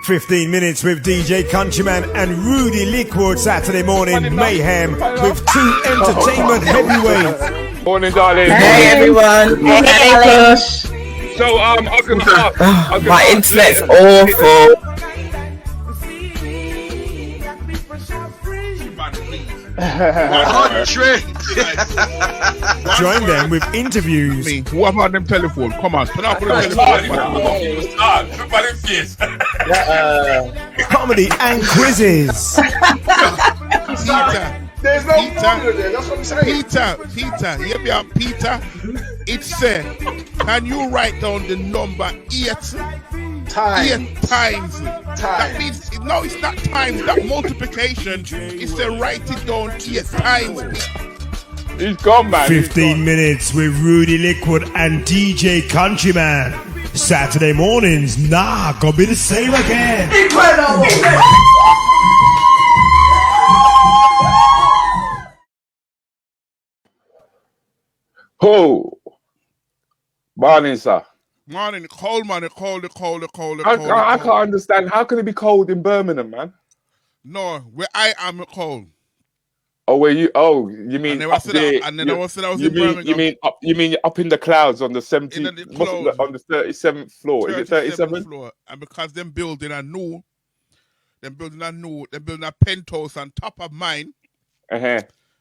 15 minutes with DJ Countryman and Rudi Lickwood. Saturday morning mayhem with two entertainment heavyweights. Morning, darling. Hey everyone. Hey, Push. So I can start. My internet's awful. Join them with interviews. What about them telephone? Come on, turn off the telephone. Comedy and quizzes. There's no problem there, that's what I'm saying. Peter, hear me out, Peter. It said, can you write down the number 8 times? That means, no, it's not times, that multiplication. It said, write it down 8 times. He's gone, man. 15 minutes with Rudi Lickwood and DJ Countryman. Saturday mornings, gonna be the same again. Incredible. Oh, morning, sir. Morning, cold, man. Cold. I can't understand. How can it be cold in Birmingham, man? No, where I am cold. Oh, where you? Oh, you mean up there? And then I was in Birmingham. You mean up in the clouds on the 17th, on the 37th floor? Is it 37th floor? And because them building a penthouse on top of mine.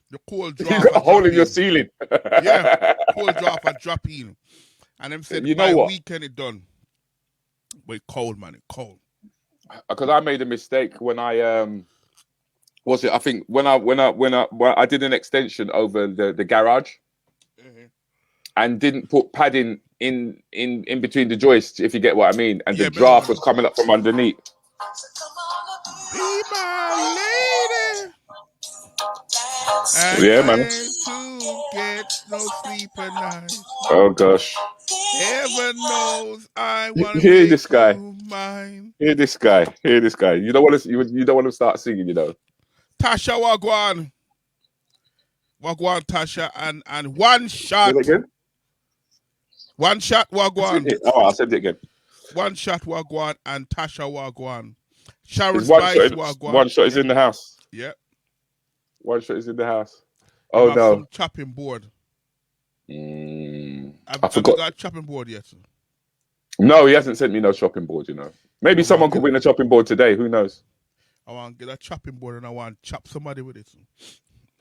The cold drop. You got a hole in your ceiling. Yeah, cold drop and drop in. And them said, by weekend it done. But it's cold, man. It's cold. Because I made a mistake when I I think when I did an extension over the garage, and didn't put padding in between the joists, if you get what I mean, and the draft was coming up from underneath. Be my lady. Yeah, man. To get no sleep at night. Oh gosh. Heaven knows I want to hear this guy. Mine. Hear this guy. You don't want to start singing, you know. TAJAH Wagwan Tasha and one shot. Say it again? One shot Wagwan. Oh, I'll say it again. One shot Wagwan and TAJAH Wagwan. Sharon Wagwan. One shot is in the house. Yeah. One shot is in the house. Oh no. Some chopping board. I forgot. Got a chopping board yet? No, he hasn't sent me no chopping board, you know. Maybe someone could win a chopping board today, who knows? I want to get a chopping board and I want to chop somebody with it.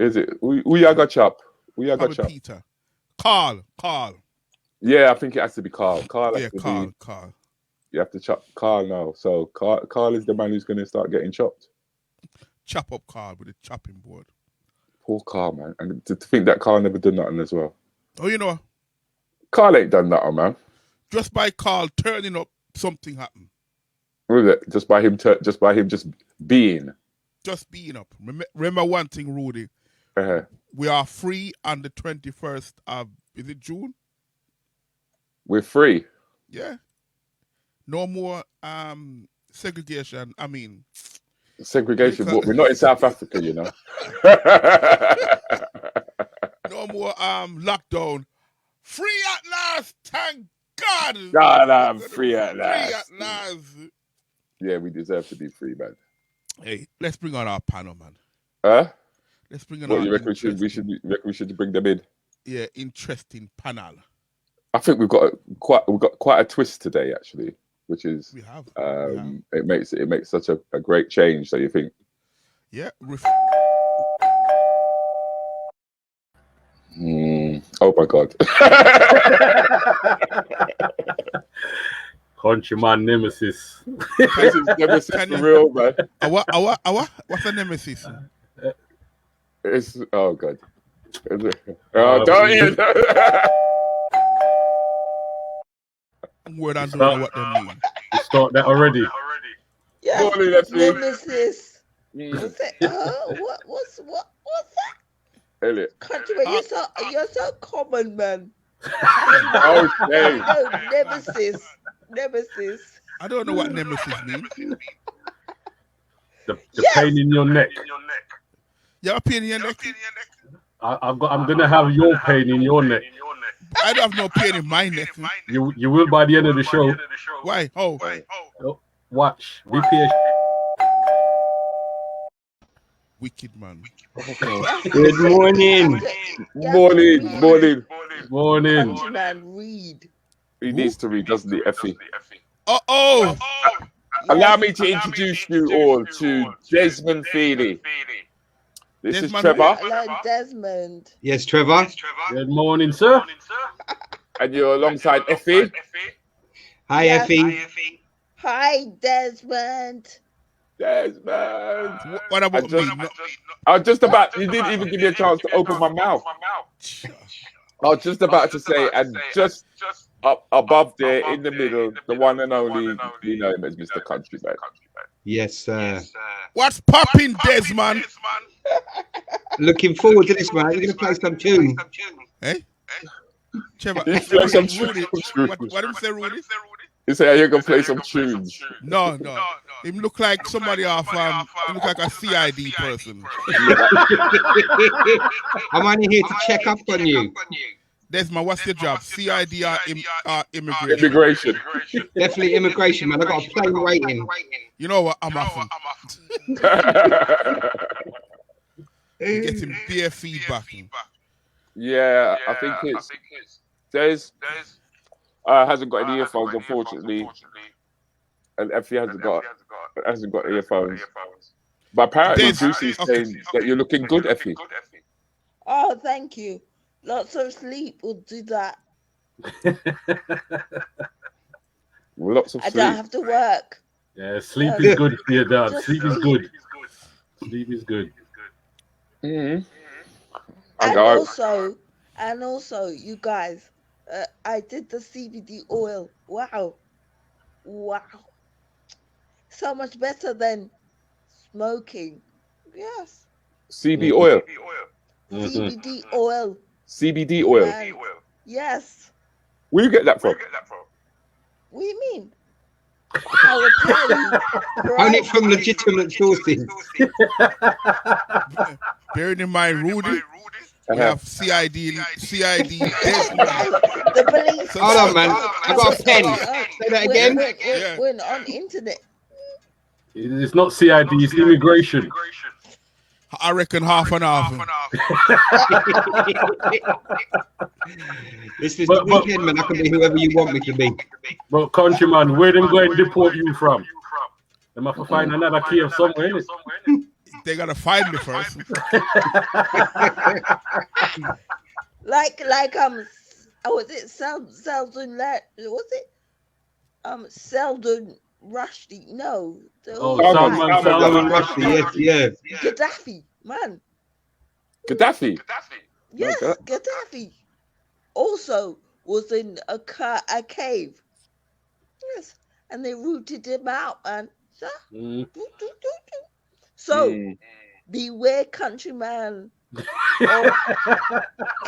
Is it? Who you got chop? Who you got chop? Peter. Carl. Yeah, I think it has to be Carl. Carl. You have to chop Carl now. So Carl is the man who's going to start getting chopped. Chop up Carl with a chopping board. Poor Carl, man. And to think that Carl never done nothing as well. Oh, you know. Carl ain't done nothing, man. Just by Carl turning up, something happened. Was it? Just by him being. Just being up. Remember one thing, Rudy. We are free on the 21st of, is it June? We're free. Yeah. No more segregation. I mean... Segregation, but we're not in South Africa, you know. No more lockdown. Free at last, thank God. God, I'm free at last. Free at last. Yeah, we deserve to be free, man. Hey, let's bring on our panel, man. Huh? Let's bring on what, you reckon we should bring them in? Yeah, interesting panel. I think we've got quite a twist today, actually. Which is, we have. It makes such a great change. So you think, yeah. Oh my God. Countryman nemesis. Nemesis for real, man. What's a nemesis? It's God. Don't you? Word I don't know what they mean. You start that already. Yeah. Nemesis. What's that? Elliot. Countryman, you're so common, man. Okay. No, nemesis. I don't know what nemesis means. The pain in your neck. Your pain in your neck? I'm gonna have your pain in your neck. I don't have no pain in my neck. You will by the end of the show. Why? Oh. Watch. Be patient. Wicked man. Good morning. Morning. Countryman, read. He needs to read, doesn't he, Effie? Oh. Allow me to introduce you all to Desmond Feely. This is Trevor. Hello, Desmond. Yes, Trevor. Good morning, sir. And you're alongside Effie. Hi, Yes. Effie. Hi, Desmond. Desmond. What about me? I was just about, you didn't even give me a chance to open my mouth. I was just about to say, and just up above there in the middle, the one and only, you know him as Mr. Countryman. Yes, sir. What's popping, Desmond? Looking forward to this, man. We're going to play some tunes. Eh? Trevor, You play some Rudy. tunes. What did you say, Rudy? You say you're going to play some tunes. No. Him look like somebody off, he look like a CID person. I'm only here to check up on you. Desmond, what's your job? CID or immigration? Immigration. Definitely immigration, man. I got a plane waiting. You know what? I'm off. Getting beer feedback. Yeah, I think it's Des hasn't got any earphones, unfortunately, and Effie hasn't got earphones. But apparently, Juicy's saying that you're looking good, Effie. Oh, thank you. Lots of sleep will do that. Lots of I sleep. don't have to work. Yeah, sleep is good for your dad. Sleep is good. Sleep is good. Mm-hmm. And also, you guys, I did the CBD oil. Wow. So much better than smoking. Yes. CBD oil. CBD oil. CBD oil. Yes. Where you get that from? What do you mean? I will tell you. Only from legitimate sources. Bearing in mind, Rudy, we have CID. The police. Hold on, man. I got a pen. Say that again. We're on internet. It's not CID, it's immigration. I reckon half and half. This is the weekend, man. I can be whoever you want me to be. But countryman, where them going to deport you from? They have to find another cave somewhere, innit? They gotta find me first. like was it Seldon Seldon Rushdie? No. Salman Rushdie, yes. Gaddafi, man. Gaddafi? Yes, Gaddafi. Also was in a cave. Yes. And they rooted him out, man. So, beware, countryman, of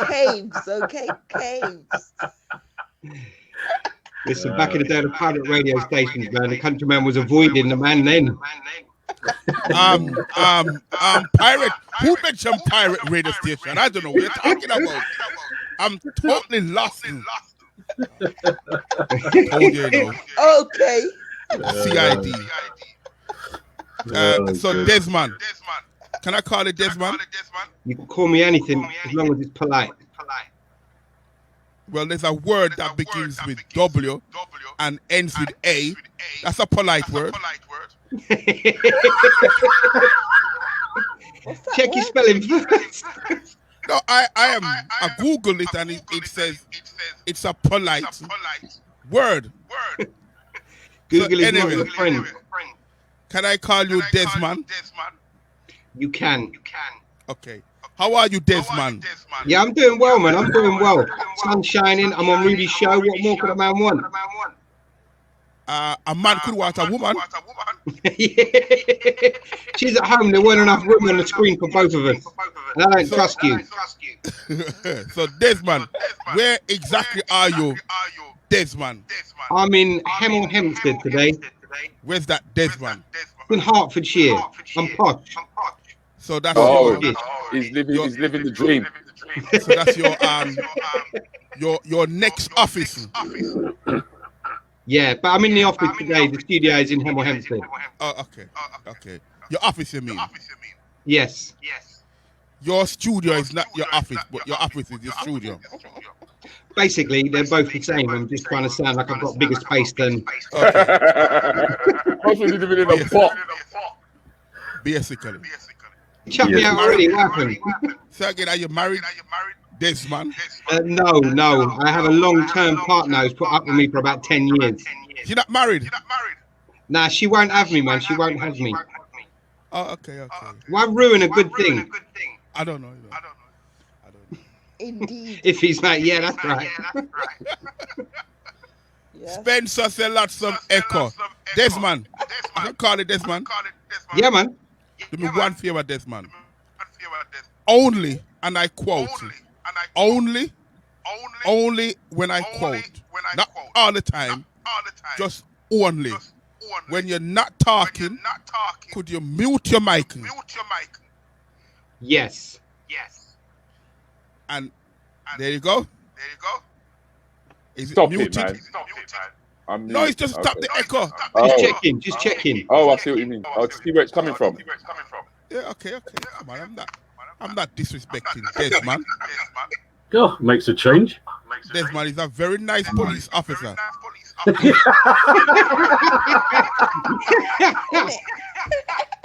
caves, okay? Caves. Listen, back in the day of the pirate radio stations, man, the countryman was avoiding the man then. Pirate. Who mentioned pirate radio station? I don't know what you're talking about. I'm totally lost. Okay. CID. So Desmond. Can I call it Desmond? You can call me anything as long as it's polite. Well, there's a word that begins with W and ends with A. That's a polite word. Check your spelling first. No, I Googled it and it says it's a polite word. Google is not your friend. Can I call you Desmond? You can. Okay. How are you, Desmond? Yeah, I'm doing well, man. I'm doing well. Sun's shining. I'm on Rudy's show. What more could a man want? A man could want a woman. She's at home. There weren't enough room on the screen for both of us. And I don't trust you. So, Desmond, where exactly are you, Desmond? I'm in Hemel Hempstead today. Where's that, Desmond? In Hertfordshire. I'm posh. So that's he's living the dream. So that's your next office. Yeah, but I'm in the office today. The studio is in Hemel Hempstead. Oh, okay. Your office, you mean? Yes. Your studio is not your office, but your office is your studio. Basically, they're both the same. I'm just trying to sound like I've got bigger space than. Basically. Chuck me out already. What happened? So again, are you married? Desmond? No. I have a long-term partner who's put up with me for about 10 years. You're not married? Nah, she won't have me, man. She won't have me. Oh, okay. Why ruin a good thing? I don't know. Indeed. If he's like, yeah, that's right. Spencer said lots of echo. Desmond. I can call it Desmond. Yeah, man. Do me one favor, Desmond. Only, and I quote, only when I quote, not all the time, just only. When you're not talking, could you mute your mic? Yes. And there you go. Is Stop it muted? it, man. No, it's just stop the echo. Just checking. Oh, I see what you mean. Oh, to see where it's coming from. Yeah, okay. Come on, I'm not disrespecting Desmond. Oh, makes a change. Desmond is a very nice police officer.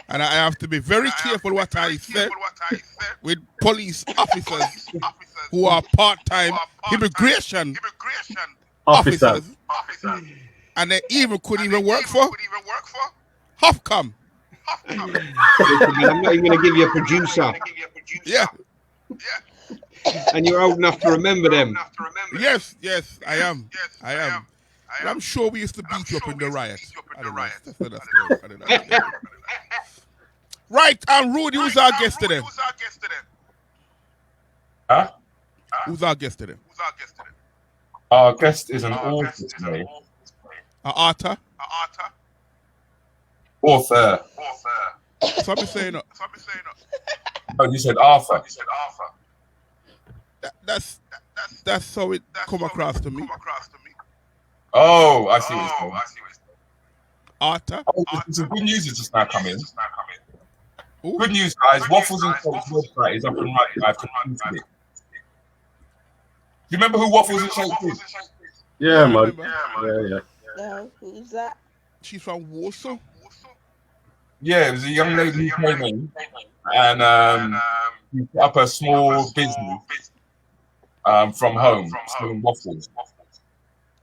And I have to be very careful what I say with police officers who are part-time immigration officers. And they could even work for Hofcom. I'm not even going to give you a producer. Yeah. And you're old enough to remember them. Yes, I am. And I'm sure we used to beat you up in the riot. I don't know. Right, and Rudi, who's our guest today? Huh? Who's our guest today? Our guest is an author today. An author? Author. Somebody saying up. Oh, you said Arthur. That's how it come across to me. Oh, I see what you're saying. Arthur? Oh, some good news is just now coming. Good news, guys. Waffles and Shakes website is up and running. I've completed it. Do you remember who Waffles and Shakes is? Yeah, man. Yeah. No, who's that? She's from Warsaw. Yeah, it was a young lady who came in and she put up a small business from home, selling waffles.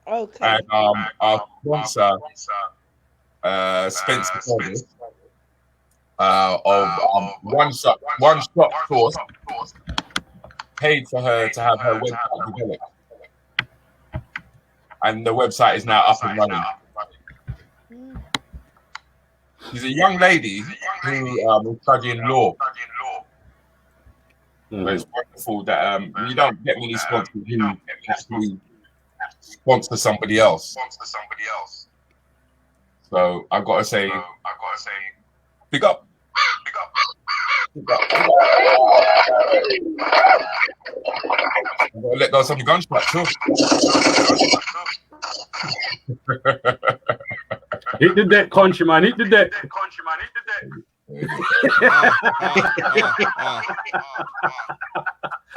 Okay. And our sponsor, Spencer Thomas, of One Shot Sauce, paid for her to have her website developed. And the website is now up and running. She's a young lady who is studying law. But it's wonderful that you don't get many sponsors who actually sponsor somebody else. So I've got to say, big up. I'm gonna let go of some gunshots, sure. Hit the deck, countryman. Hit the deck.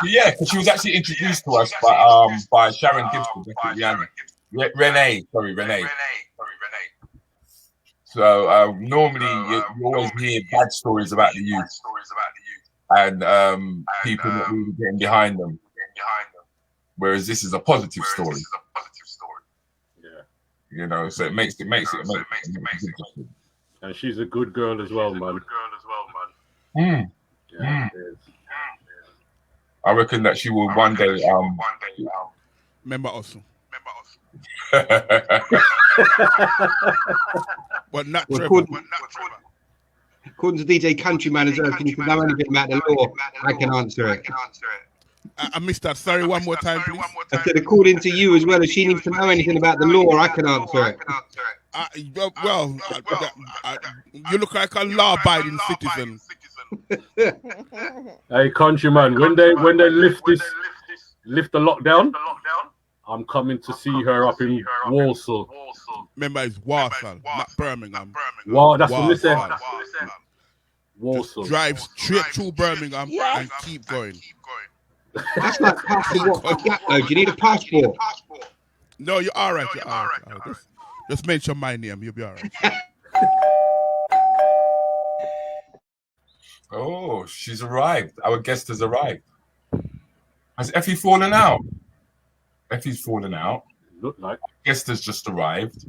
Yeah, because she was actually introduced to us by Sharon Gibson. Renee. So normally you always hear bad stories about the youth and people not really getting behind them. Whereas this is a positive story. You know, so it makes it. And she's a good girl as well, man. I reckon that she will one day. Remember us. But not Trevor. According to DJ Countryman as well, can you know anything about the law? I can answer it. I missed that. Sorry, one more time, please. I said, according to you as well, if she needs to know anything about the law, I can answer it. You look like a law-abiding citizen. Hey, countryman, when they lift the lockdown, I'm coming to see her up in Walsall. Remember, it's Walsall, not Birmingham. Wow, that's what we said. Walsall. Just drive straight through Birmingham and keep going. That's like passport for gap, though. Do you need a passport? No, you're all right. You're all right. Just mention my name. You'll be all right. Oh, she's arrived. Our guest has arrived. Has Effie fallen out? Effie's fallen out. Look like. Guest has just arrived.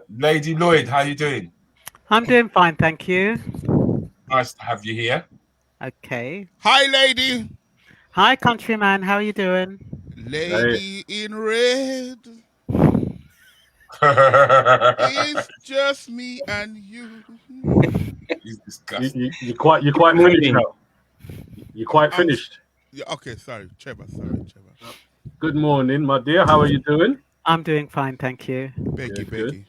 Lady Lloyd, how you doing? I'm doing fine, thank you. Nice to have you here. Okay. Hi, lady. Hi, countryman. How are you doing? Lady in red. It's just me and you. He's disgusting. You're quite finished now. You're quite finished. Yeah, okay, sorry, Trevor. Good morning, my dear. How are you doing? I'm doing fine, thank you. Becky.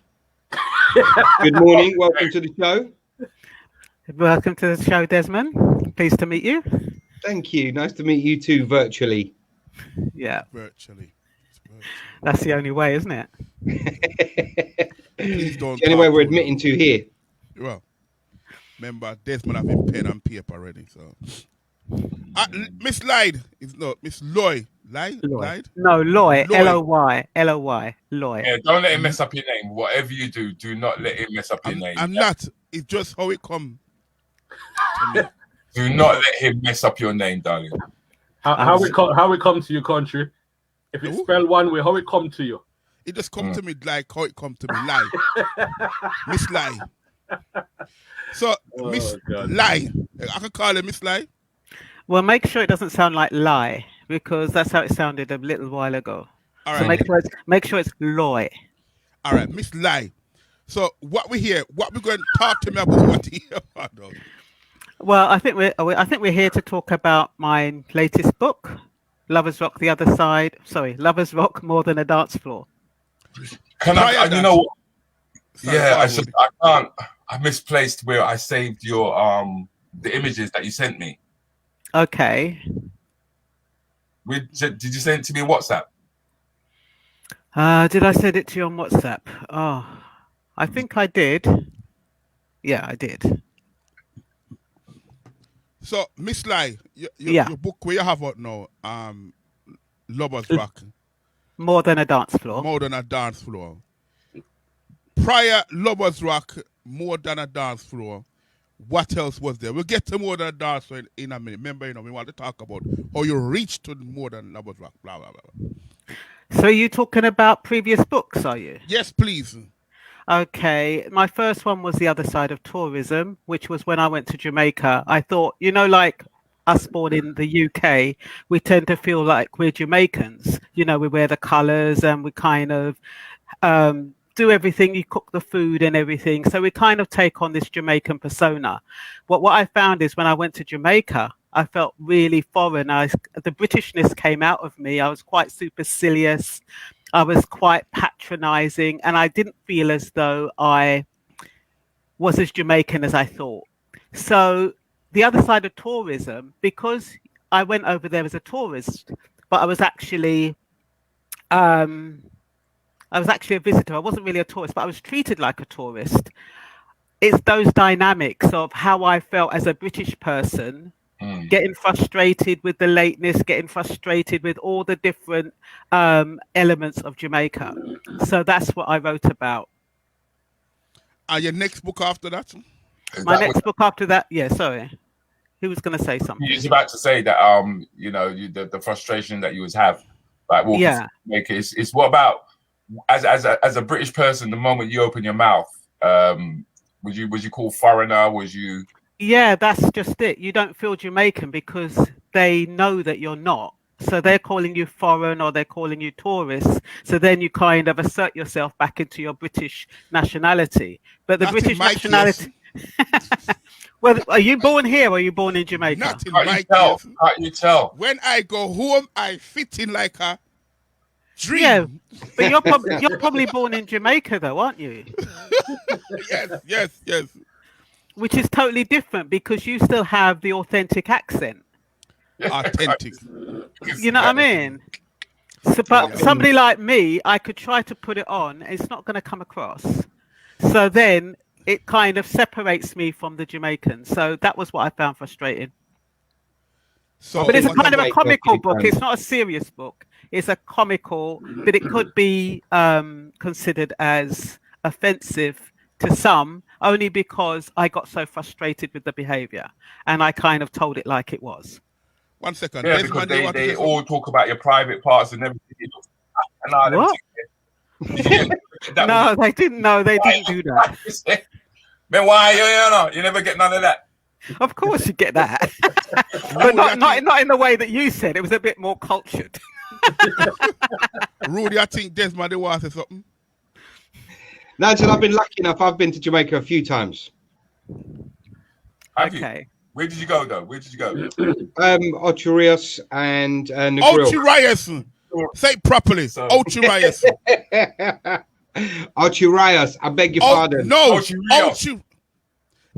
Good morning. Welcome to the show. Welcome to the show, Desmond. Pleased to meet you. Thank you. Nice to meet you too, virtually. Yeah. Virtually. That's the only way, isn't it? Please don't. The only way we're admitting to here. Well, remember, Desmond having pen and paper already, so. Miss Lloyd. Miss Lloyd. Lloyd? No, Loy. L-O-Y. L-O-Y. Loy. Yeah, don't let him mess up your name. Whatever you do, do not let him mess up your name. I'm not. It's just how it come to me. Do not let him mess up your name, darling. How it come to your country? If it's spelled one way, how it come to you? It just come to me like how it come to me. Lie. Miss Lie. So, Miss Lie. I can call her Miss Lie. Well, make sure it doesn't sound like lie, because that's how it sounded a little while ago. All right. So make sure it's Loy. All right, Miss Lie. So what we're going to talk to me about what you hear about, though? Well, I think we're here to talk about my latest book, Lovers Rock the Other Side. Sorry, Lovers Rock More Than a Dance Floor. Can I you know? Yeah, I can't. I misplaced where I saved your the images that you sent me. Okay. Did you send it to me on WhatsApp? Did I send it to you on WhatsApp? Oh, I think I did. Yeah, I did. So, Miss Lai, your book where you have out now, Lovers Rock. More Than a Dance Floor. More Than a Dance Floor. Prior Lovers Rock, More Than a Dance Floor. What else was there? We'll get to More Than a Dance Floor in a minute. Remember, we want to talk about how you reached to More Than Lovers Rock, blah, blah, blah. So are you talking about previous books, are you? Yes, please. Okay. My first one was The Other Side of Tourism, which was when I went to Jamaica. I thought, like us born in the UK, we tend to feel like we're Jamaicans. We wear the colours and we kind of do everything. You cook the food and everything. So we kind of take on this Jamaican persona. What I found is when I went to Jamaica, I felt really foreign. The Britishness came out of me. I was quite supercilious. I was quite patronizing, and I didn't feel as though I was as Jamaican as I thought. So The Other Side of Tourism, because I went over there as a tourist, but I was actually a visitor. I wasn't really a tourist, but I was treated like a tourist. It's those dynamics of how I felt as a British person, getting frustrated with the lateness, getting frustrated with all the different elements of Jamaica. So that's what I wrote about. Your next book after that? My next book after that? Yeah, sorry. Who was going to say something? You was about to say that, the frustration that you was have, like walking to Jamaica. It's what about, as a British person, the moment you open your mouth, was you called foreigner? Was you? Yeah, that's just it. You don't feel Jamaican because they know that you're not. So they're calling you foreign or they're calling you tourist. So then you kind of assert yourself back into your British nationality. But the British nationality. Well, are you born here or are you born in Jamaica? Not in my case. Can't you tell? When I go home, I fit in like a dream. Yeah, but you're probably born in Jamaica, though, aren't you? Yes. Which is totally different because you still have the authentic accent. Authentic. You know what I mean? So, but somebody like me, I could try to put it on. It's not going to come across. So then it kind of separates me from the Jamaicans. So that was what I found frustrating. So, but it's a kind of a comical book. It's not a serious book. It's a comical, but it could be considered as offensive to some, only because I got so frustrated with the behaviour, and I kind of told it like it was. 1 second. Yeah, because they all talk about your private parts and everything. What? No, they didn't. No, they didn't do that. Man, why you never get none of that? Of course you get that, but not in the way that you said. It was a bit more cultured. Rudi, I think Desmond was or something. Nigel, I've been lucky enough. I've been to Jamaica a few times. Okay. Where did you go though? Where did you go? Ocho Rios and Negril. Ocho Rios. Say it properly. Ocho Rios. Ocho Rios. I beg your pardon. No, Ocho.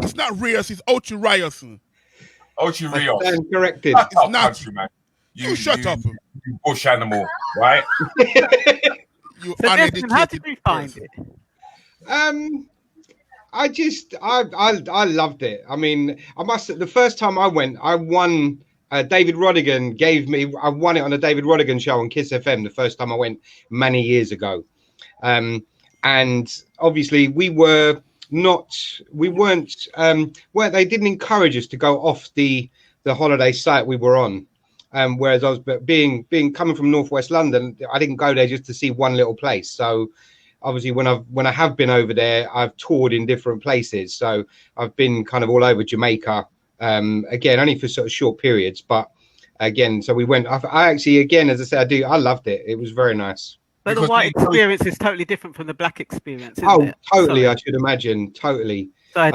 It's not Rios. It's Ocho Rios. Ocho Rios. I'm corrected. It's not. Country, man. You shut up. You bush animal, right? So Desmond, how did you find it? I loved it. I mean, the first time I went, I won. David Rodigan I won it on a David Rodigan show on Kiss FM the first time I went many years ago. And obviously they didn't encourage us to go off the holiday site we were on. Whereas I was coming from Northwest London, I didn't go there just to see one little place. So obviously when I have been over there, I've toured in different places. So I've been kind of all over Jamaica, again, only for sort of short periods. But again, so we went, I actually, again, as I said, I loved it. It was very nice. But the white experience is totally different from the black experience, isn't it? Totally, I should imagine. Totally. So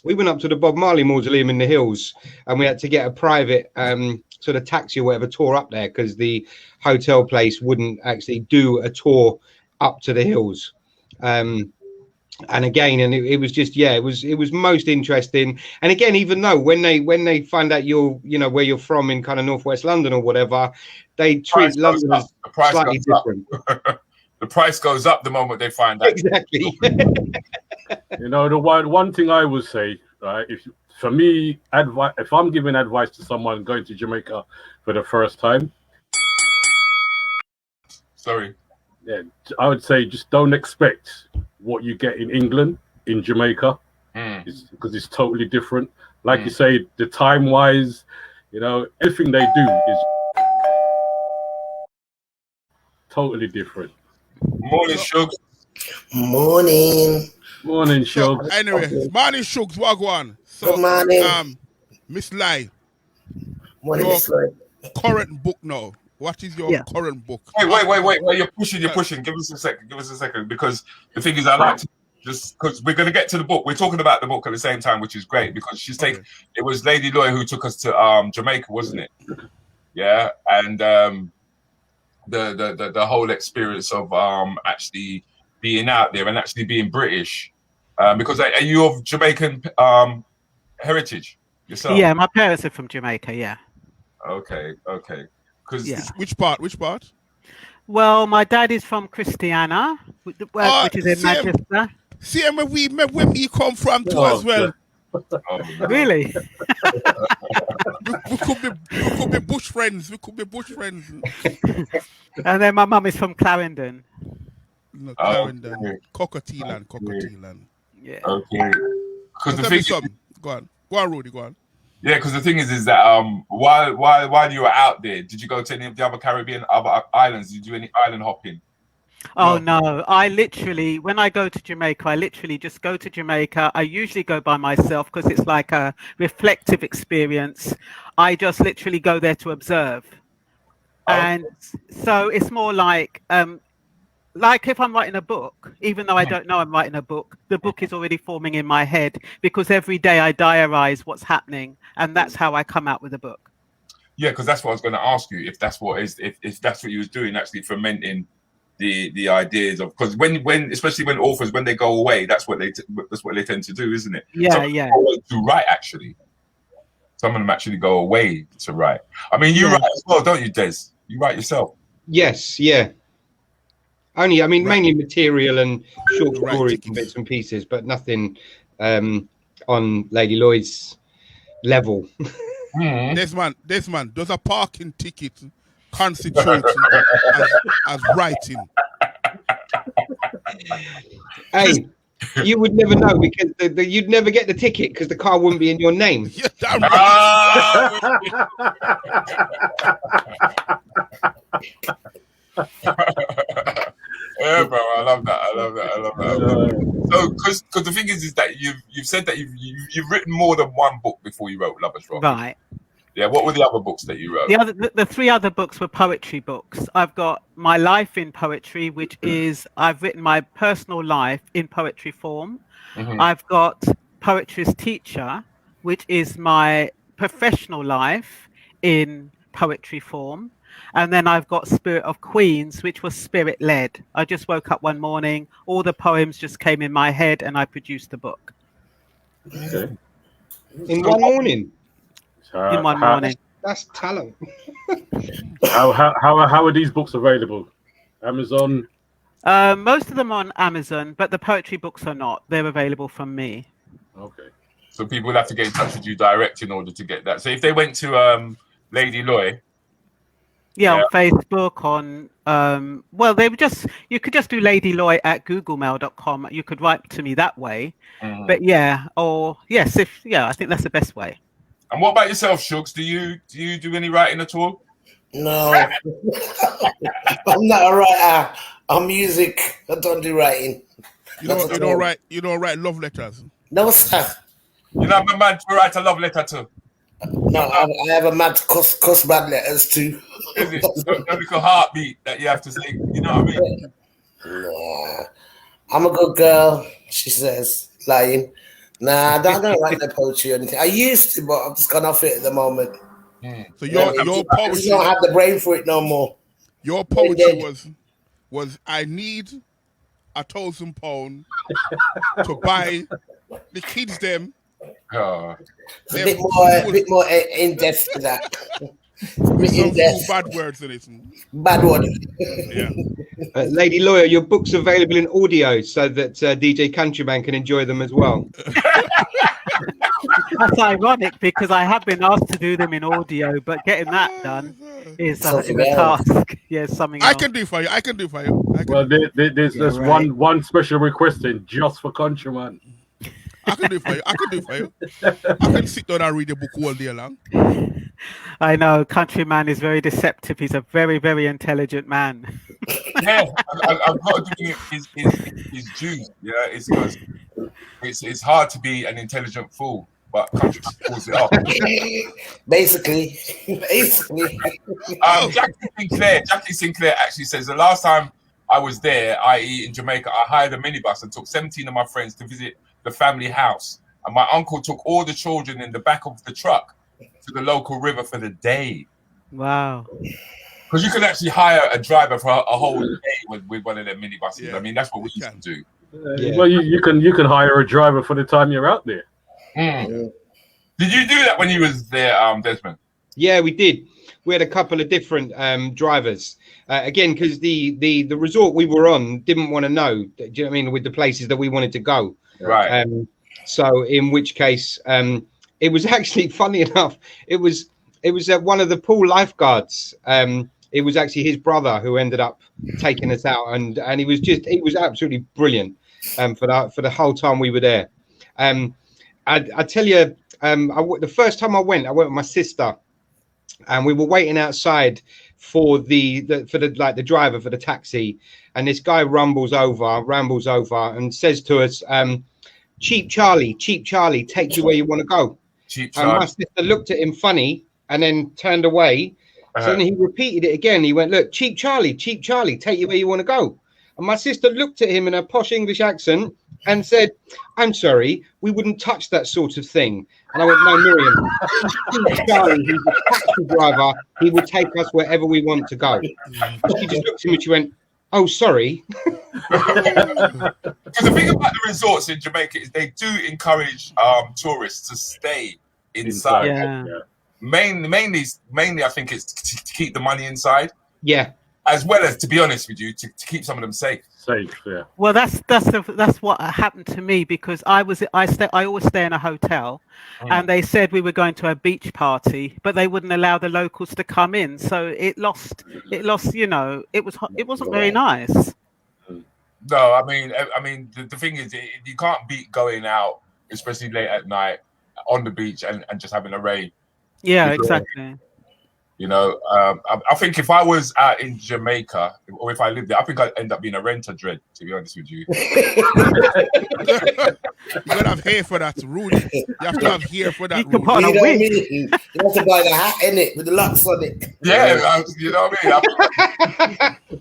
we went up to the Bob Marley Mausoleum in the hills, and we had to get a private sort of taxi or whatever tour up there because the hotel place wouldn't actually do a tour up to the hills. And again, it was just, it was most interesting. And again, even though when they find out where you're from in kind of Northwest London or whatever, they treat London as slightly different. The price goes up the moment they find out. Exactly. The one thing I would say, right, if I'm giving advice to someone going to Jamaica for the first time, yeah, I would say just don't expect what you get in England in Jamaica, because it's totally different. Like you say, the time wise, everything they do is totally different. Morning, Shugs. Morning, Shugs. Anyway, morning, Shugs. What go on? So, good morning, Miss Lai. Morning, Miss Lai. Current book now. What is your current book? Wait. You're pushing. Give us a second. Because the thing is, I like to just, because we're going to get to the book. We're talking about the book at the same time, which is great because it was Lady Loy who took us to Jamaica, wasn't it? Yeah. And the whole experience of actually being out there and actually being British. Because are you of Jamaican heritage yourself? Yeah, my parents are from Jamaica, yeah. Okay. Which part? Well, my dad is from Christiana, which is in Manchester. See, where we come from too as well. Really? we could be bush friends. And then my mum is from Clarendon. No, Clarendon. Cockatilan. Yeah. Okay. Because the thing go on, Rudi, go on. Yeah, because the thing is that while you were out there, did you go to any of the other Caribbean islands? Did you do any island hopping? Oh no, I literally, when I go to Jamaica, I literally just go to Jamaica. I usually go by myself because it's like a reflective experience. I just literally go there to observe. And so it's more like if I'm writing a book, even though I don't know I'm writing a book, the book is already forming in my head because every day I diarize what's happening, and that's how I come out with a book. Yeah, because that's what I was going to ask you, if that's what you was doing, actually fermenting the ideas of, because when especially when authors, when they go away, that's what they tend to do, isn't it? Yeah, to write, actually. Some of them actually go away to write. I mean, you write as well, don't you, Des? You write yourself? Yes, yeah. Only, I mean, mainly material and short stories and bits and pieces, but nothing on Lady Lloyd's level. Desmond, does a parking ticket constitute as writing? Hey, you would never know because you'd never get the ticket because the car wouldn't be in your name. Yeah, damn right. Yeah, bro, I love that. So, because the thing is that you've said that you've written more than one book before you wrote Lovers Rock. Right. Yeah. What were the other books that you wrote? The three other books were poetry books. I've got My Life in Poetry, which is I've written my personal life in poetry form. I've got Poetry's Teacher, which is my professional life in poetry form. And then I've got Spirit of Queens, which was spirit-led. I just woke up one morning, all the poems just came in my head, and I produced the book. Okay. In one morning? In one morning. That's talent. How are these books available? Amazon? Most of them are on Amazon, but the poetry books are not. They're available from me. Okay. So people would have to get in touch with you direct in order to get that. So if they went to Lady Loy. Yeah, on Facebook, on they would you could just do Lady Loy at googlemail.com. You could write to me that way. But I think that's the best way. And what about yourself, Shugs? Do you do any writing at all? No. I'm not a writer. I'm music. I don't do writing. You don't write love letters. No, sir. You know, I'm a man to write a love letter too. No, I have a man to cuss bad letters too. Is it? A little heartbeat that you have to say. You know what I mean? Nah, I'm a good girl, she says, lying. Nah, I don't write no poetry or anything. I used to, but I've just gone off it at the moment. So your poetry, I don't have the brain for it no more. Your poetry was I need £1,000 to buy the kids them. A bit more in depth to that. Bad words in it. Bad one. Yeah. Lady Lawyer, your book's available in audio so that DJ Countryman can enjoy them as well. That's ironic because I have been asked to do them in audio, but getting that done is a task. Yeah, something else. I can do for you. Well, there's one special request in just for Countryman. I can do for you. I can sit down and read a book all day long. I know, Countryman is very deceptive. He's a very, very intelligent man. Yeah, I've got to give him his dues. Yeah, it's hard to be an intelligent fool, but Countryman pulls it off. Basically. Jackie Sinclair actually says the last time I was there, i.e. in Jamaica, I hired a minibus and took 17 of my friends to visit the family house, and my uncle took all the children in the back of the truck to the local river for the day. Wow. Because you can actually hire a driver for a whole day with one of their minibuses. Yeah, I mean, that's what we used to do. Well, you can hire a driver for the time you're out there. Did you do that when you was there, Desmond? Yeah, we did. We had a couple of different drivers. Again, because the resort we were on didn't want to know, do you know what I mean, with the places that we wanted to go. Right. So in which case, it was actually, funny enough, it was one of the pool lifeguards. It was actually his brother who ended up taking us out, and he was absolutely brilliant for the whole time we were there. I tell you, the first time I went with my sister, and we were waiting outside for the driver for the taxi, and this guy rambles over and says to us, cheap Charlie, take you where you want to go. Cheap Charlie. And my sister looked at him funny and then turned away. So then he repeated it again. He went, look, cheap Charlie, take you where you want to go. And my sister looked at him in a posh English accent and said, I'm sorry, we wouldn't touch that sort of thing. And I went, no, Miriam, cheap Charlie, he's a taxi driver. He will take us wherever we want to go. She just looked at him and she went, oh, sorry. Because the thing about the resorts in Jamaica is they do encourage tourists to stay inside. Yeah. mainly, I think it's to keep the money inside. Yeah. As well as, to be honest with you, to keep some of them safe. Safe, yeah. Well, that's what happened to me, because I always stay in a hotel, and they said we were going to a beach party, but they wouldn't allow the locals to come in, so it lost. You know, it wasn't very nice. No, I mean, the thing is, you can't beat going out, especially late at night, on the beach and just having a rave. Yeah, exactly. You know, I think if I was out in Jamaica, or if I lived there, I think I'd end up being a renter dread, to be honest with you. You're going to have hair for that, Rudy. You have to have hair for that, You know what I mean? You have to buy the hat, innit, with the locks on it. Yeah, you know what I mean?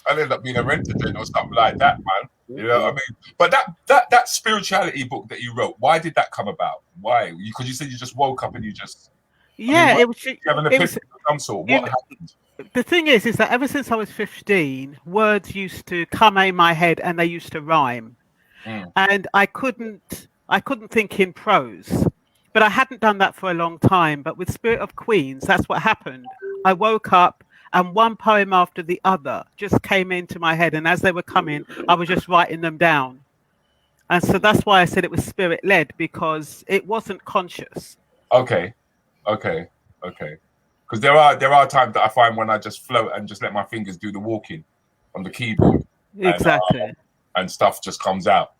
I'd end up being a renter dread or something like that, man. You know what I mean? But that spirituality book that you wrote, why did that come about? Why? Because you said you just woke up and you just... Yeah, it was having an epiphany of some sort. What happened? The thing is that ever since I was 15, words used to come in my head and they used to rhyme, and I couldn't think in prose. But I hadn't done that for a long time. But with Spirit of Queens, that's what happened. I woke up and one poem after the other just came into my head, and as they were coming, I was just writing them down. And so that's why I said it was spirit-led, because it wasn't conscious. Okay. Because there are times that I find when I just float and just let my fingers do the walking on the keyboard. Exactly. And stuff just comes out.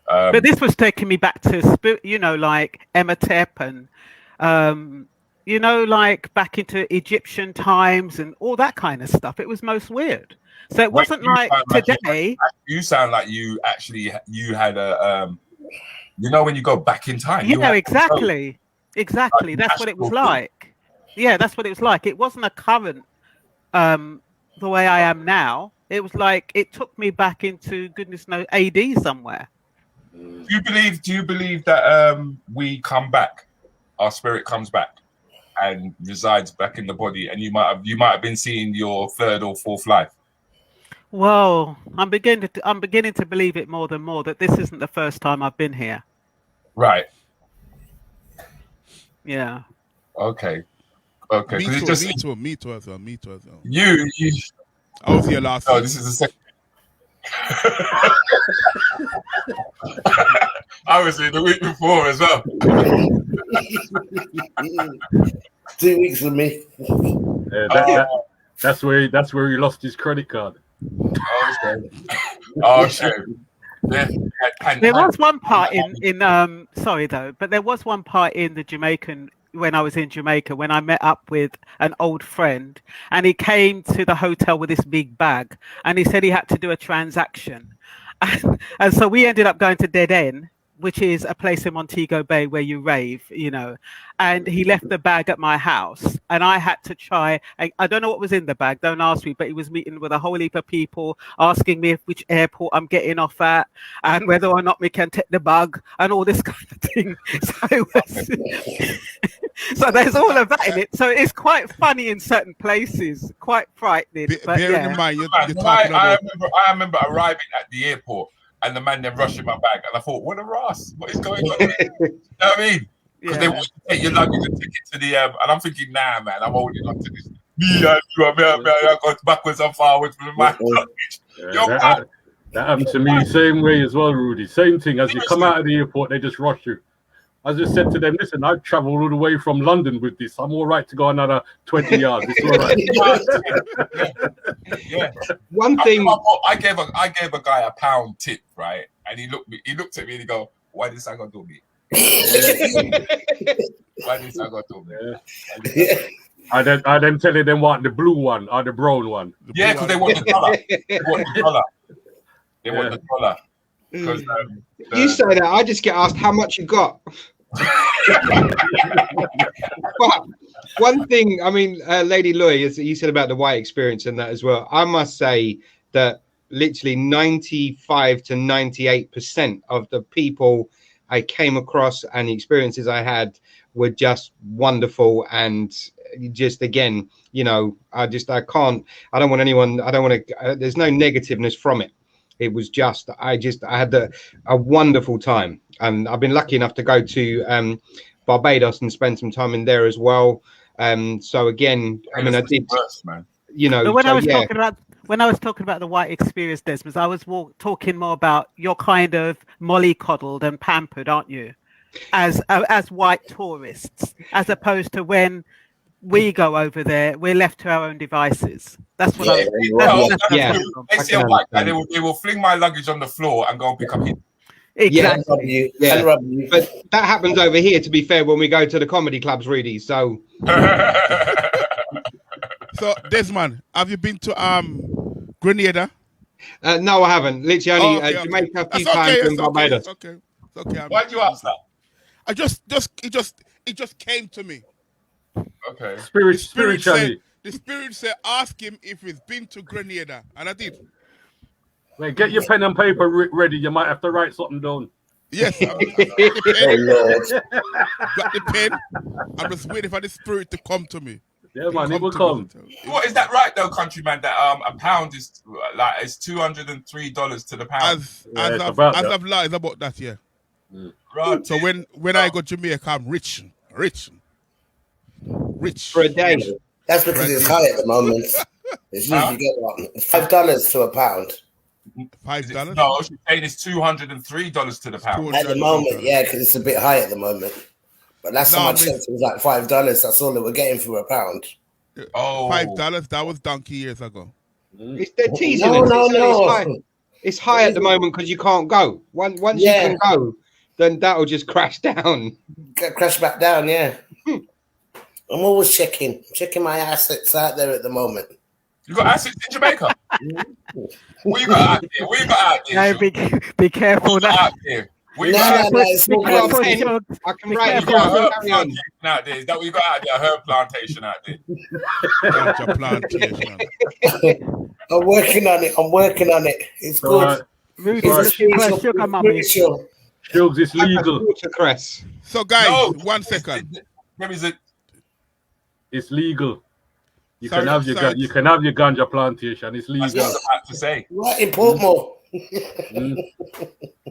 But this was taking me back to, you know, like Emetep and, you know, like back into Egyptian times and all that kind of stuff. It was most weird. So it wasn't like today. You sound like you had a, you know, when you go back in time. You know, exactly. Exactly. That's what it was like. Yeah, that's what it was like. It wasn't a current the way I am now. It was like it took me back into goodness knows AD somewhere. Do you believe that we come back, our spirit comes back and resides back in the body, and you might have been seeing your third or fourth life? Well, I'm beginning to believe it more and more that this isn't the first time I've been here. Right. Yeah. Okay. Me too as well. You. I was here last week. This is the second. I was here the week before as well. 2 weeks with me. That's where he lost his credit card. Oh shit. There was one part there was one part in the Jamaican, when I was in Jamaica, when I met up with an old friend, and he came to the hotel with this big bag, and he said he had to do a transaction, and so we ended up going to Dead End, which is a place in Montego Bay where you rave, you know, and he left the bag at my house, and I had to try, I don't know what was in the bag, don't ask me, but he was meeting with a whole heap of people, asking me which airport I'm getting off at, and whether or not we can take the bug, and all this kind of thing. So there's all of that in it. So it's quite funny in certain places, quite frightening. Bearing in mind, I remember arriving at the airport, and the man then rushing my bag, and I thought, what a rass! What is going on? You know what I mean? Because they want to take your luggage and take it to the and I'm thinking, nah, man, I'm holding on to this. I go backwards and forwards with my luggage. That happened to me same way as well, Rudy. Same thing. As you come out of the airport, they just rush you. I just said to them, listen, I've traveled all the way from London with this. I'm all right to go another 20 yards. It's all right. Yeah. One thing I gave a guy £1 tip, right? And he looked at me and he go, why this I gonna do me? Why this I gonna do me? I then telling them what the blue one or the brown one. Yeah, because they want the colour. They want the colour. Because you say that, I just get asked how much you got. But one thing, I mean, Lady Loy, as you said about the white experience and that as well, I must say that literally 95 to 98% of the people I came across and the experiences I had were just wonderful. And just, again, you know, there's no negativeness from it. It was I had a wonderful time, and I've been lucky enough to go to Barbados and spent some time in there as well. So again, I mean, I did, man. you know. But when so, I was yeah. talking about the white experience, Desmond, I was talking more about you're kind of mollycoddled and pampered, aren't you, as white tourists, as opposed to when we go over there, we're left to our own devices. That's what I was. They see a white guy, they will fling my luggage on the floor and go and pick up his. Exactly. Yeah. But that happens over here, to be fair, when we go to the comedy clubs, Rudy. So So Desmond, have you been to Grenada? no, I haven't. Literally only Jamaica a few times in Barbados. Okay. Why'd you ask that? It just came to me. Okay. Spiritually. The spirit said, ask him if he's been to Grenada, and I did. Wait, get your pen and paper ready. You might have to write something down. Yes. Oh, Lord. Got the pen. I'm just waiting for the spirit to come to me. Yeah, man, it will come. What is that right though, countryman? That a pound is like it's $203 to the pound. As of now, it's about that, yeah. Right. So when I go to Jamaica, I'm rich for a day. That's because it's high at the moment. It's usually get what, $5 to a pound. $5? No, she's saying it's $203 to the pound at the moment. Yeah, because it's a bit high at the moment. But last time I checked, it was like $5. That's all that we're getting for a pound. Oh, $5. That was donkey years ago. They're teasing us. No. It's high at the moment because you can't go. Once you can go, then that'll just crash down. Crash back down, yeah. I'm always checking my assets out there at the moment. You got assets in Jamaica? What you got out there? No, be careful now. It's I can write it down. out there. Is that what you got out there? A herb plantation out there. I'm working on it. It's good. Jugs, it's legal. So guys, 1 second. It's legal. You can have your ganja plantation. It's legal. That's what I was about to say. Right in Portmore.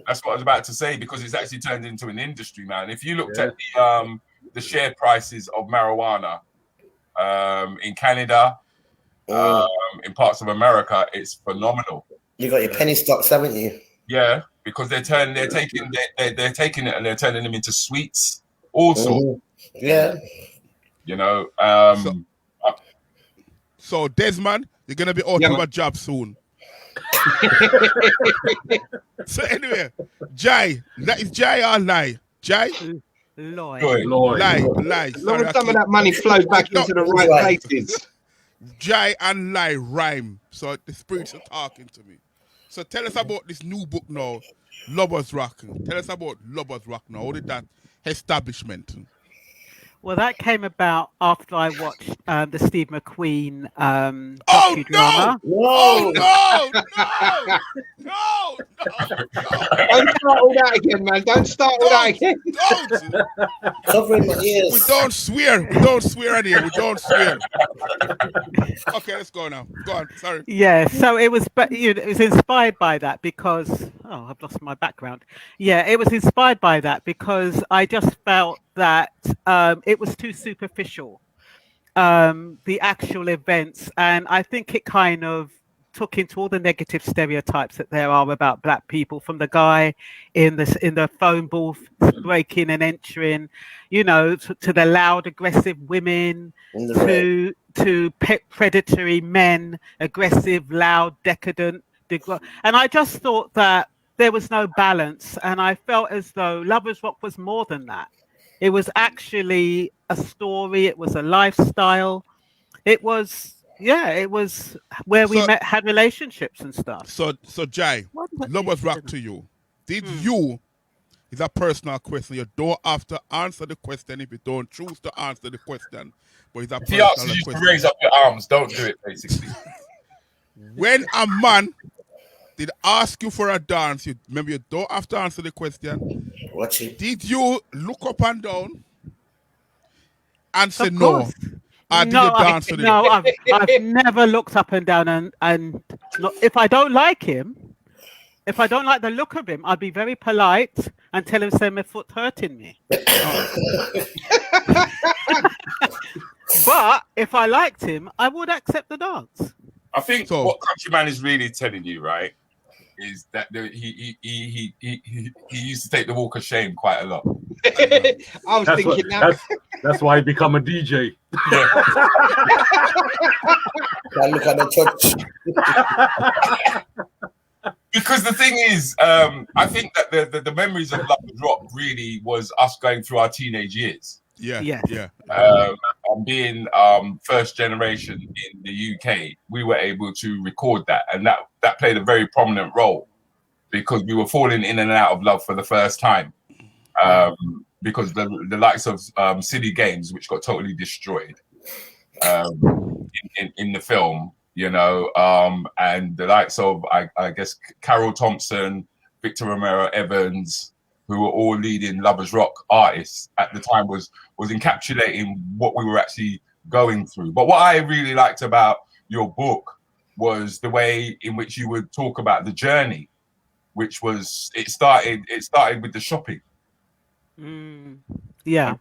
That's what I was about to say, because it's actually turned into an industry, man. If you looked at the share prices of marijuana in Canada, in parts of America, it's phenomenal. You got your penny stocks, haven't you? Yeah, because they're taking it and they're turning them into sweets, also. Yeah. You know. So Desmond, you're gonna be out of a job soon. So anyway, Jai, that is Jai or lie? Jai? Lloyd. Lie. Sorry, some of that money flowed back into the right places. Jai and lie rhyme. So the spirits are talking to me. So tell us about this new book now, Lovers Rock. Tell us about Lovers Rock now. How did that establishment? Well, that came about after I watched the Steve McQueen docudrama. Whoa! No! Don't start all that again, man. Don't start all that again. Covering my ears. We don't swear. We don't swear in here. We don't swear. Okay, let's go now. Go on. Sorry. Yeah, so it was inspired by that because I've lost my background. Yeah, it was inspired by that because I just felt that it was too superficial, the actual events, and I think it kind of took into all the negative stereotypes that there are about black people, from the guy in the phone booth breaking and entering, to the loud, aggressive women, to predatory men, aggressive, loud, decadent, and I just thought that there was no balance, and I felt as though Lovers Rock was more than that. It was actually a story. It was a lifestyle. It was where we had relationships and stuff. So Jai, Lovers Rock to you. Did you, it's a personal question. You don't have to answer the question if you don't choose to answer the question. But it's a personal question. If you raise up your arms, don't do it, basically. When a man did ask you for a dance, you don't have to answer the question. Did you look up and down and say no? I've never looked up and down and if I don't like him, if I don't like the look of him, I'd be very polite and tell him, say my foot hurting me. But if I liked him, I would accept the dance. I think what Countryman is really telling you, right, is that he used to take the walk of shame quite a lot. I was thinking that's why he become a DJ. Yeah. Look at the touch. Because the thing is, I think that the memories of Love and Rock really was us going through our teenage years. And being first generation in the UK, we were able to record that, and that played a very prominent role because we were falling in and out of love for the first time. Because the likes of City Games, which got totally destroyed in the film, you know, and the likes of I guess Carol Thompson, Victor Romero Evans, who were all leading Lovers Rock artists at the time, was encapsulating what we were actually going through. But what I really liked about your book was the way in which you would talk about the journey, which was it started with the shopping. Yeah.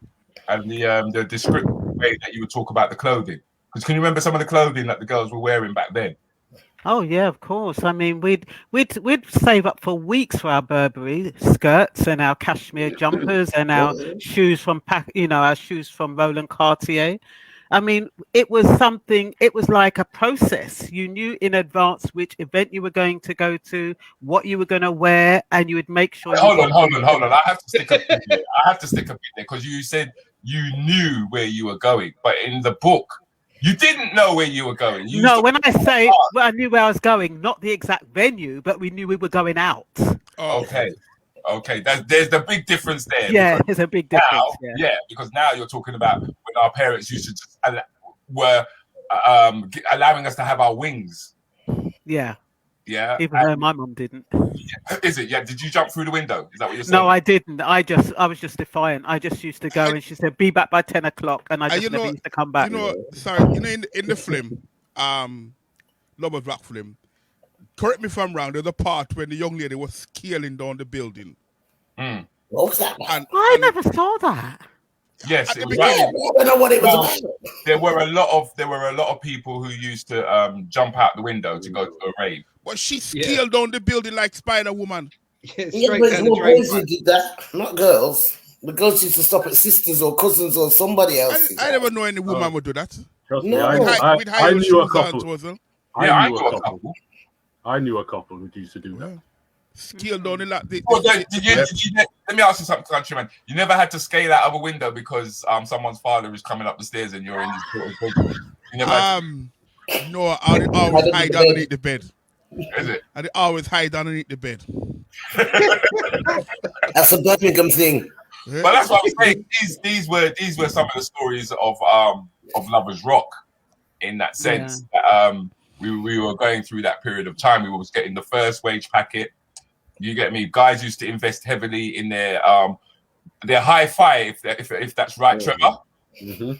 And the descriptive way that you would talk about the clothing. Because can you remember some of the clothing that the girls were wearing back then? Oh yeah, of course. I mean, we'd save up for weeks for our Burberry skirts and our cashmere jumpers and our shoes from our shoes from Roland Cartier. I mean, it was like a process. You knew in advance which event you were going to go to, what you were going to wear, and you would make sure. Hold on. I have to stick a pin there. Because you said you knew where you were going, but in the book, you didn't know where you were going. When I say I knew where I was going, not the exact venue, but we knew we were going out. Okay. There's the big difference there. Yeah, there's a big difference. Now, because now you're talking about when our parents used to just were allowing us to have our wings. Yeah. Yeah. Even though my mum didn't. Is it? Yeah. Did you jump through the window? Is that what you're saying? No, I didn't. I was just defiant. I just used to go, and she said, "Be back by 10 o'clock," and I just never used to come back. In the film, Lovers Rock film. Correct me if I'm wrong. There's a part when the young lady was scaling down the building. What was that? I never saw that. Yes, I don't know what it was about. There were a lot of people who used to jump out the window to go to a rave. Well, she scaled down the building like Spider Woman. But boys who did that, not girls. The girls used to stop at sisters or cousins or somebody else. I never know any woman would do that. Trust me, I knew a couple. I knew a couple who used to do that. Scale down like this. Let me ask you something, Countryman. You never had to scale out of a window because someone's father is coming up the stairs and you're in his bedroom. You never no, I always hide underneath the bed. Is it? I always hide underneath the bed. That's a Birmingham thing. But that's what I'm saying. These were some of the stories of Lovers Rock, in that sense. That, we were going through that period of time. We was getting the first wage packet. You get me? Guys used to invest heavily in their hi-fi, if that's right, Trevor. Mm-hmm.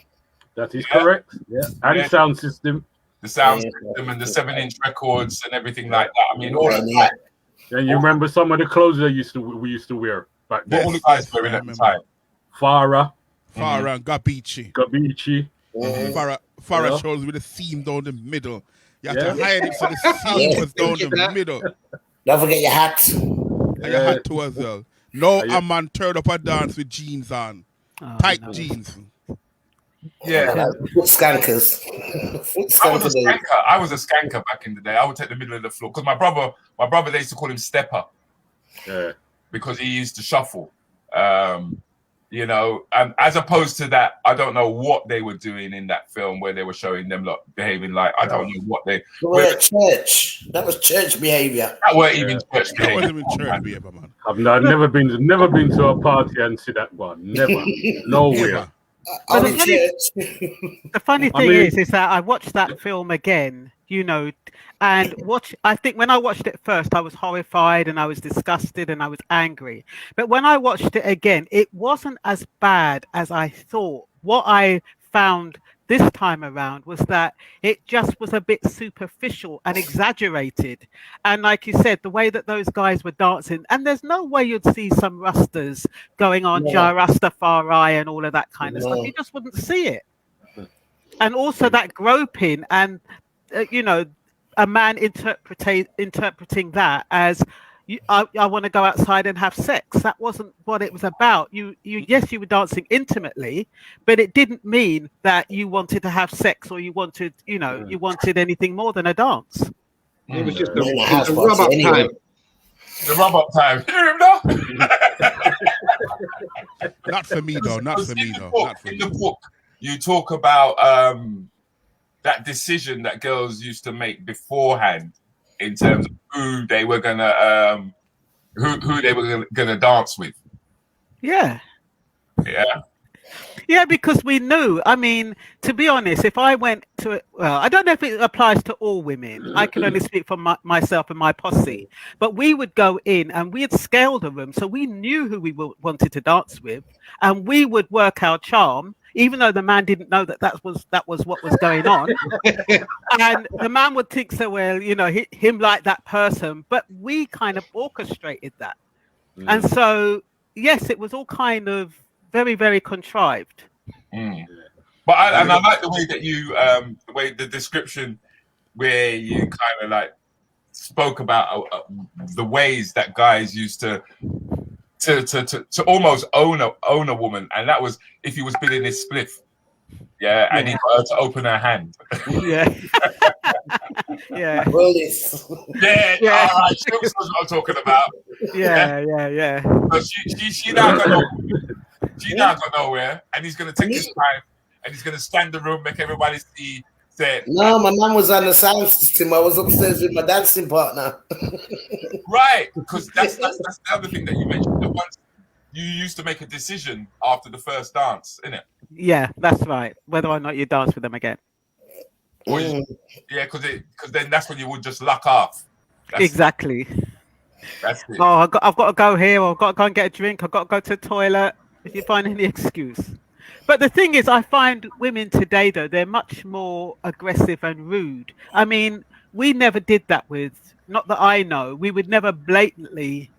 That is correct. Yeah, and sound system. The sound system and the 7-inch records and everything like that. I mean, all of that. And you remember some of the clothes we used to wear back then? What all the guys wearing at the time? Farah and Gabici. Farah shows with a seam down the middle. You have to hide it so the seam was down the middle. Don't forget your hat. And your hat too as well. No, a man turned up a dance with jeans on. Tight jeans. Yeah. Foot skankers. I was a skanker back in the day. I would take the middle of the floor. Because my brother, they used to call him Stepper. Yeah. Because he used to shuffle. You know, and as opposed to that, I don't know what they were doing in that film where they were showing them behaving like, I don't know what they were at church. That was church behavior. That weren't even church behavior. That wasn't even church behavior, man. I've never been to a party and see that one. Never. Nowhere. The funny thing is that I watched that film again, and I think when I watched it first, I was horrified and I was disgusted and I was angry. But when I watched it again, it wasn't as bad as I thought. What I found this time around was that it just was a bit superficial and exaggerated. And like you said, the way that those guys were dancing, and there's no way you'd see some Rastas going on Ja Rastafari and all of that kind of stuff. You just wouldn't see it. And also that groping and, you know, a man interpreting that as, I want to go outside and have sex. That wasn't what it was about. Yes, you were dancing intimately, but it didn't mean that you wanted to have sex or you wanted, you know, you wanted anything more than a dance. It was just a rub up time. The rub up time. Not for me though. Not for me though. In the book, you talk about that decision that girls used to make beforehand in terms of who they were gonna dance with. Yeah. Yeah. Yeah, because we knew. I mean, to be honest, if I went to, well, I don't know if it applies to all women. I can only speak for myself and my posse. But we would go in and we'd scale the room, so we knew who we wanted to dance with, and we would work our charm, even though the man didn't know that was what was going on. And the man would think, so, well, you know, him like that person, but we kind of orchestrated that. And so, yes, it was all kind of very, very contrived. But I like the way that you, the description where you kind of like spoke about the ways that guys used to almost own a woman, and that was if he was bidding his spliff, and he got her to open her hand. Yeah. Yeah. All right, she knows what I'm talking about. Yeah. So she now got nowhere, and he's gonna take his time, and he's gonna scan the room, make everybody see. No, my mum was on the sound system. I was upstairs with my dancing partner. Right, because that's the other thing that you mentioned. That once you used to make a decision after the first dance, innit? Yeah, that's right. Whether or not you dance with them again. Yeah, because then that's when you would just luck off. Exactly. That's it. Oh, I've got to go here, or I've got to go and get a drink, I've got to go to the toilet. If you find any excuse. But the thing is, I find women today, though, they're much more aggressive and rude. I mean, we never did that with, not that I know, we would never blatantly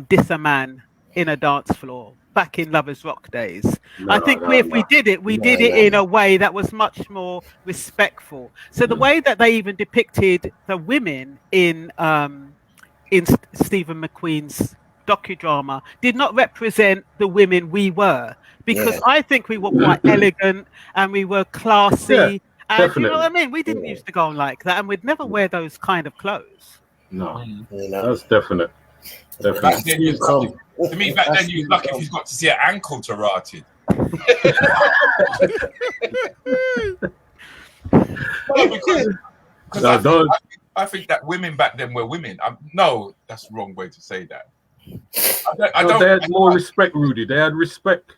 diss a man in a dance floor back in Lovers Rock days. I think if we did it, we did it in a way that was much more respectful. So the way that they even depicted the women in Stephen McQueen's docudrama did not represent the women we were, because I think we were quite elegant and we were classy, and you know what I mean, we didn't used to go on like that, and we'd never wear those kind of clothes. No, that's definite. Back then, to me, back then, you're lucky if you got to see an ankle to rotted. I think that women back then were women. No, that's the wrong way to say that. They had more respect, Rudy. They had respect.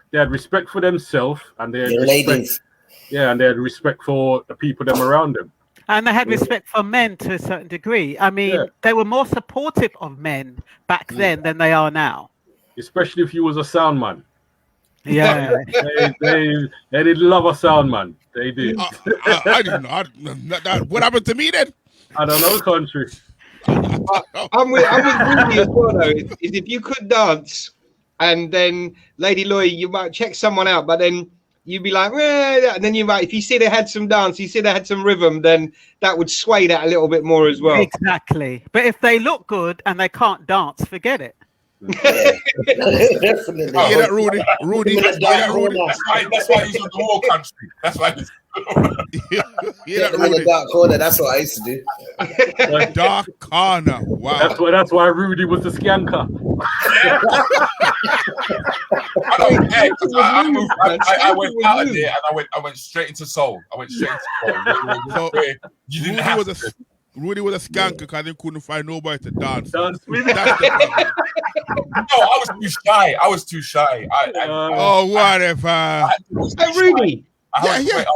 They had respect for themselves, and they had respect. Yeah, and they had respect for the people them around them. And they had respect for men to a certain degree. I mean, they were more supportive of men back then than they are now. Especially if you was a sound man. Yeah. they did love a sound man. They did. I didn't know. What happened to me then? I don't know, country. I'm with Rudy as well, though. Is if you could dance, and then Lady Lloyd, you might check someone out, but then you'd be like, well, and then you might, if you see they had some dance, you see they had some rhythm, then that would sway that a little bit more as well. Exactly. But if they look good and they can't dance, forget it. Definitely. Yeah, that Rudy. That's why he's on the wall, country. That's why he's yeah, in the dark corner. That's what I used to do. The dark corner. Wow. That's why Rudy was the skanker. I don't care, because I went out of there and I went straight into soul. So you didn't have to. Rudy was a skanker because he couldn't find nobody to dance. That's No, I was too shy. Whatever. Rudy. I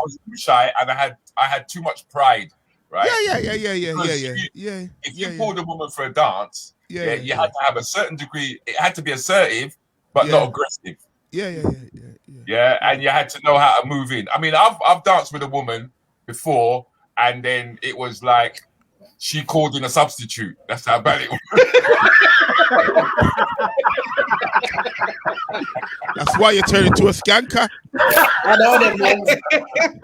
was too shy, and I had too much pride. Right? Yeah. If you pulled a woman for a dance, you had to have a certain degree. It had to be assertive, but not aggressive. Yeah, and you had to know how to move in. I mean, I've danced with a woman before, and then it was like she called in a substitute. That's how bad it was. That's why you turn into a skanker. I know them.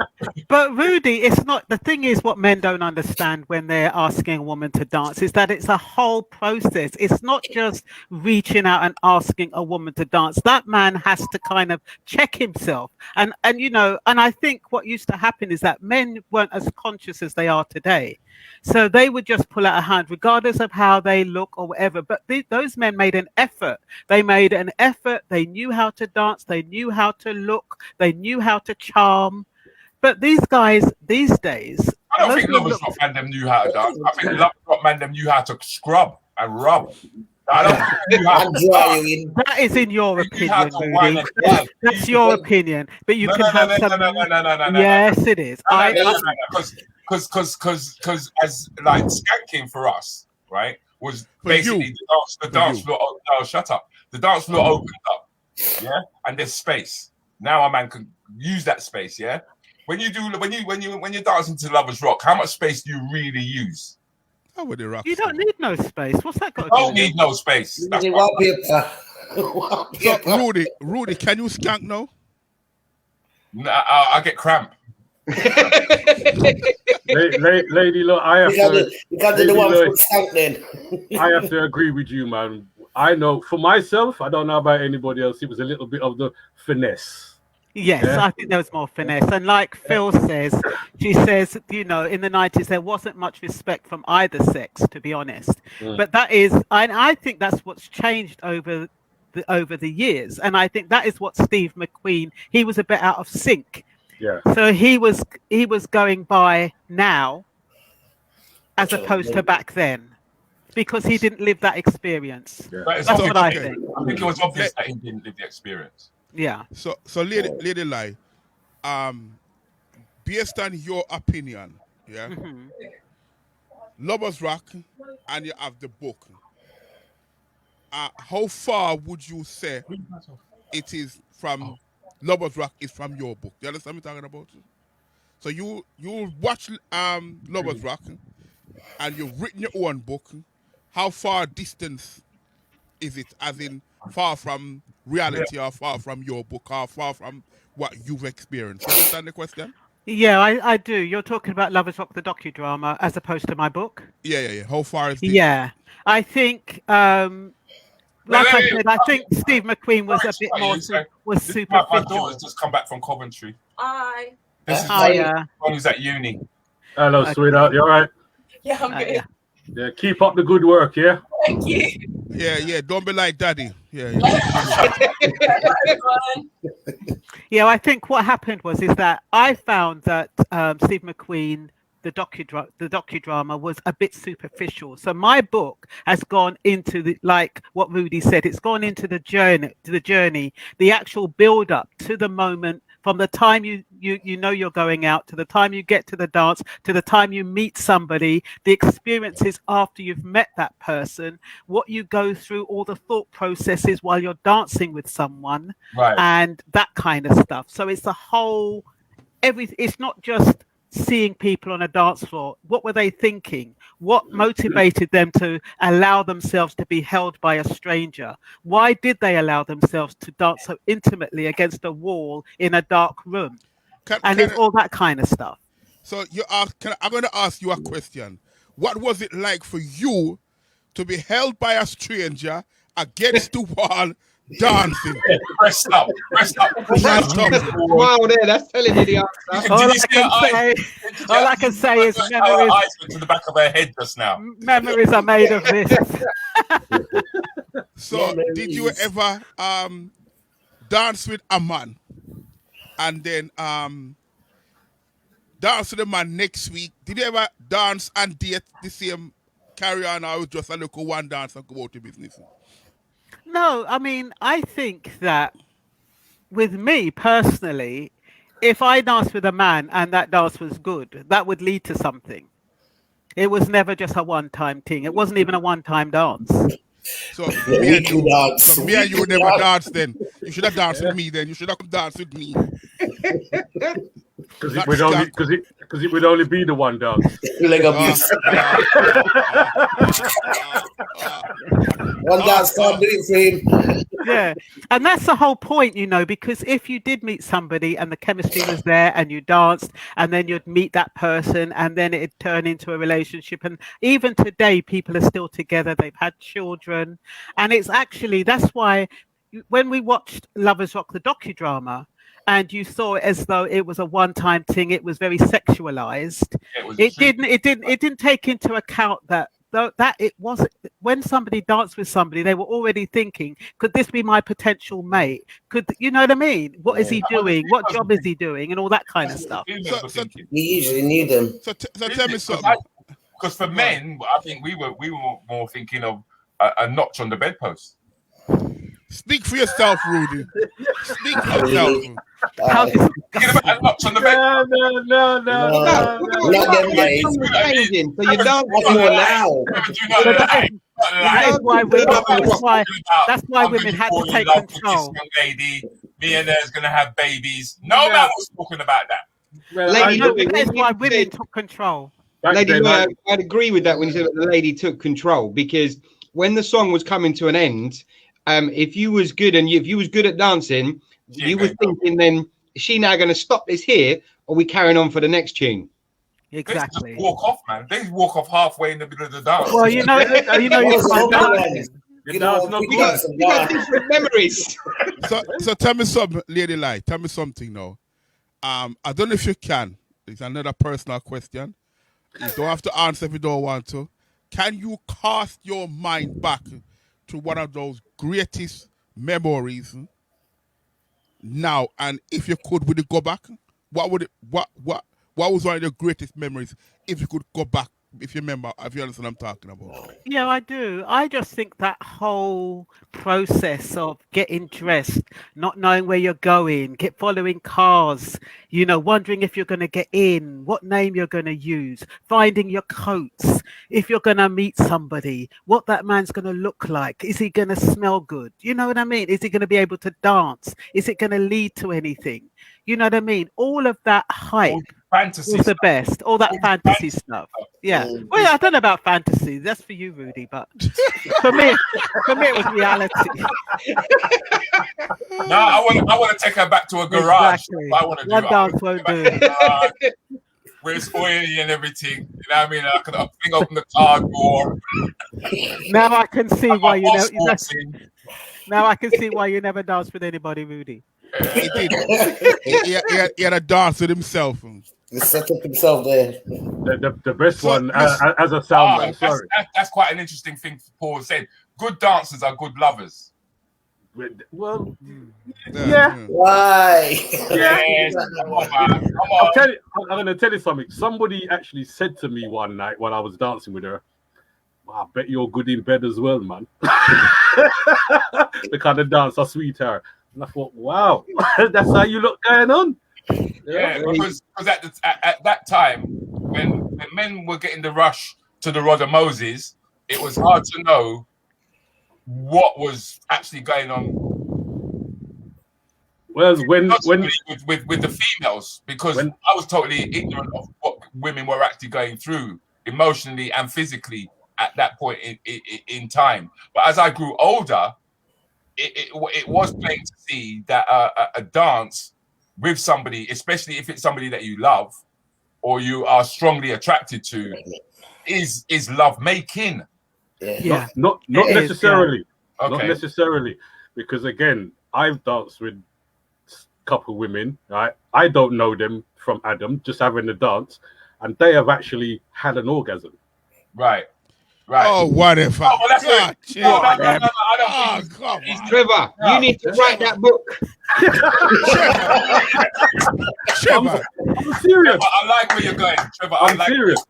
But Rudy, it's not, the thing is, what men don't understand when they're asking a woman to dance is that it's a whole process. It's not just reaching out and asking a woman to dance. That man has to kind of check himself. And you know, and I think what used to happen is that men weren't as conscious as they are today. So they would just pull out a hand, regardless of how they look or whatever. But those men made an effort. They made an effort. They knew how to dance. They knew how to look. They knew how to charm. But these guys these days, I don't think Lovers Rock man them knew how to dance. I think Lovers Rock man them knew how to scrub and rub. I don't think they knew how to that is in your opinion, Rudy. That's your opinion. But you can have some. No. Yes, it is. Because as like skanking for us, right, was basically the dance floor. No, shut up. The dance floor opened up, yeah, and there's space. Now a man can use that space, yeah. When you're dancing to Lovers Rock, how much space do you really use? How would it rock? You don't need no space. What's that got to do? Don't need no space. That's Rudy, can you skank now? Nah, I get cramp. Lady, look, I have I have to agree with you, man. I know for myself, I don't know about anybody else. It was a little bit of the finesse. Yes, yeah. I think there was more finesse. And like Phil says, she says, you know, in the 90s, there wasn't much respect from either sex, to be honest. But that is, I think that's what's changed over the years. And I think that is what Steve McQueen, he was a bit out of sync. Yeah. So he was going by now as opposed to back then, because he didn't live that experience. Yeah. That's what I think. I think it was obvious that he didn't live the experience. Yeah. So Lady Lai, based on your opinion, yeah, Lovers Rock, and you have the book. How far would you say it is from Lovers Rock is from your book? You understand what I'm talking about? So you watch Lovers Rock, and you've written your own book. How far distance is it, as in far from reality or far from your book or far from what you've experienced? You understand the question? Yeah, I do. You're talking about Lovers Rock, the docudrama, as opposed to my book? Yeah. How far is this? Yeah. I think, I said, I think Steve McQueen was a bit more superficial. My daughter's just come back from Coventry. Hi. This is one who's at uni. Hello, sweetheart. You all right? Yeah, I'm good. Yeah, keep up the good work, yeah? Thank you. Yeah, don't be like daddy. Yeah. Yeah, I think what happened is that I found that Steve McQueen, the docudrama, was a bit superficial. So my book has gone into like what Rudy said, it's gone into the journey, the actual build up to the moment, from the time you know you're going out, to the time you get to the dance, to the time you meet somebody, the experiences after you've met that person, what you go through, all the thought processes while you're dancing with someone, right, and that kind of stuff. So it's a whole, it's not just seeing people on a dance floor. What were they thinking? What motivated them to allow themselves to be held by a stranger? Why did they allow themselves to dance so intimately against a wall in a dark room? It's all that kind of stuff. So I'm going to ask you a question. What was it like for you to be held by a stranger against the wall dancing? Pressed up. Wow, there, that's telling you the answer. All I can say is memories. Eyes went to the back of her head just now. Memories are made of this. So, did you ever dance with a man and then dance with the man next week? Did you ever dance and date the same carry on, or was just a little one dance and go out to business? No, I mean, I think that with me personally, if I danced with a man and that dance was good, that would lead to something. It was never just a one-time thing. It wasn't even a one-time dance. So Yeah, me we and can you, dance. so me We and you can never dance. danced then. You should have danced with me then. You should have come dance with me. Because it would only because it would only be the one dance. Leg abuse. One dance can't do it for him. Yeah, and that's the whole point, you know, because if you did meet somebody and the chemistry was there and you danced and then you'd meet that person and then it'd turn into a relationship, and even today people are still together, they've had children, and it's actually, that's why when we watched Lovers Rock the docudrama and you saw it as though it was a one-time thing, it was very sexualized. It didn't take into account that it wasn't, when somebody danced with somebody, they were already thinking, could this be my potential mate? Could, you know what I mean? What is he doing? What job is he doing? And all that kind of stuff. You usually need them. So tell me something. Because for men, I think we were more thinking of a notch on the bedpost. Speak for yourself, Rudy. Speak for yourself. Thinking about a notch on the bedpost. No. Not them days. Changing, so you dance more now. That's why women had to take control. Lady, me and her's gonna have babies. No man was talking about that. That's why women took control. Lady, I'd agree with that when you said that the lady took control, because when the song was coming to an end, if you was good at dancing, you were thinking, then is she now going to stop this here, or are we carrying on for the next tune? Exactly. Just walk off, man. They walk off halfway in the middle of the dance. Well, you know, you got different memories. So tell me something, Lady Light. Tell me something now. I don't know if you can. It's another personal question. You don't have to answer if you don't want to. Can you cast your mind back to one of those greatest memories now? And if you could, would you go back? What was one of the greatest memories if you could go back? If you remember, if you understand what I'm talking about. Yeah, I do. I just think that whole process of getting dressed, not knowing where you're going, following cars, you know, wondering if you're going to get in, what name you're going to use, finding your coats, if you're going to meet somebody, what that man's going to look like. Is he going to smell good? You know what I mean? Is he going to be able to dance? Is it going to lead to anything? You know what I mean? All of that hype fantasy was the best. All that fantasy stuff. Yeah. Well, I don't know about fantasy. That's for you, Rudy. But for me, it was reality. No, I want to take her back to a garage. Exactly. I want to do one dance won't do. Where it's oily and everything. You know what I mean? I can open the car door. Now I can see why you never. Now I can see why you never danced with anybody, Rudy. He did. He had a dance with himself. He set up himself there. The best one as a sound man. Sorry. That's quite an interesting thing Paul said. Good dancers are good lovers. Well, yeah. Why? Yes. Come on. I'm going to tell you something. Somebody actually said to me one night while I was dancing with her, I bet you're good in bed as well, man. The kind of dance, sweetheart. And I thought, wow, that's how you look going on. Yeah, because at that time, when men were getting the rush to the Rod of Moses, it was hard to know what was actually going on. Well, when with the females, because I was totally ignorant of what women were actually going through emotionally and physically at that point in time. But as I grew older, it was plain to see that a dance with somebody, especially if it's somebody that you love or you are strongly attracted to, is love making. Yeah. Not necessarily. Yeah. Okay. Not necessarily, because again, I've danced with a couple of women. Right, I don't know them from Adam, just having the dance, and they have actually had an orgasm. Right. Oh, whatever. Oh, well, that's it. No, I don't think Trevor, you need to write that book. Trevor. I'm serious. I like where you're going, Trevor. I'm serious.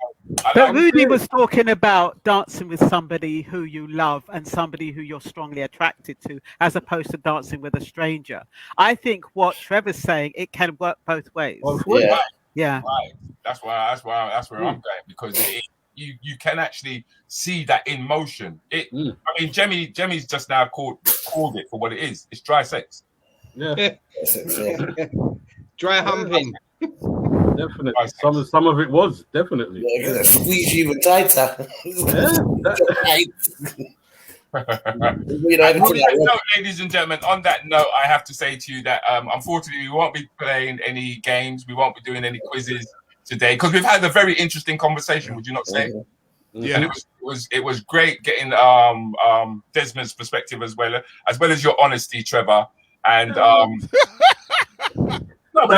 But Rudy was talking about dancing with somebody who you love and somebody who you're strongly attracted to, as opposed to dancing with a stranger. I think what Trevor's saying, it can work both ways. Yeah. Yeah. Right. That's where I'm going, because you can actually see that in motion. I mean, Jemmy's just now called it for what it is. It's dry sex. Yeah. Dry humping. Definitely. Some of it was definitely. Yeah, squeeze you even tighter. On that note, ladies and gentlemen, on that note, I have to say to you that unfortunately we won't be playing any games. We won't be doing any quizzes today because we've had a very interesting conversation. Would you not say? Yeah. And it was great getting Desmond's perspective as well as your honesty, Trevor. And that's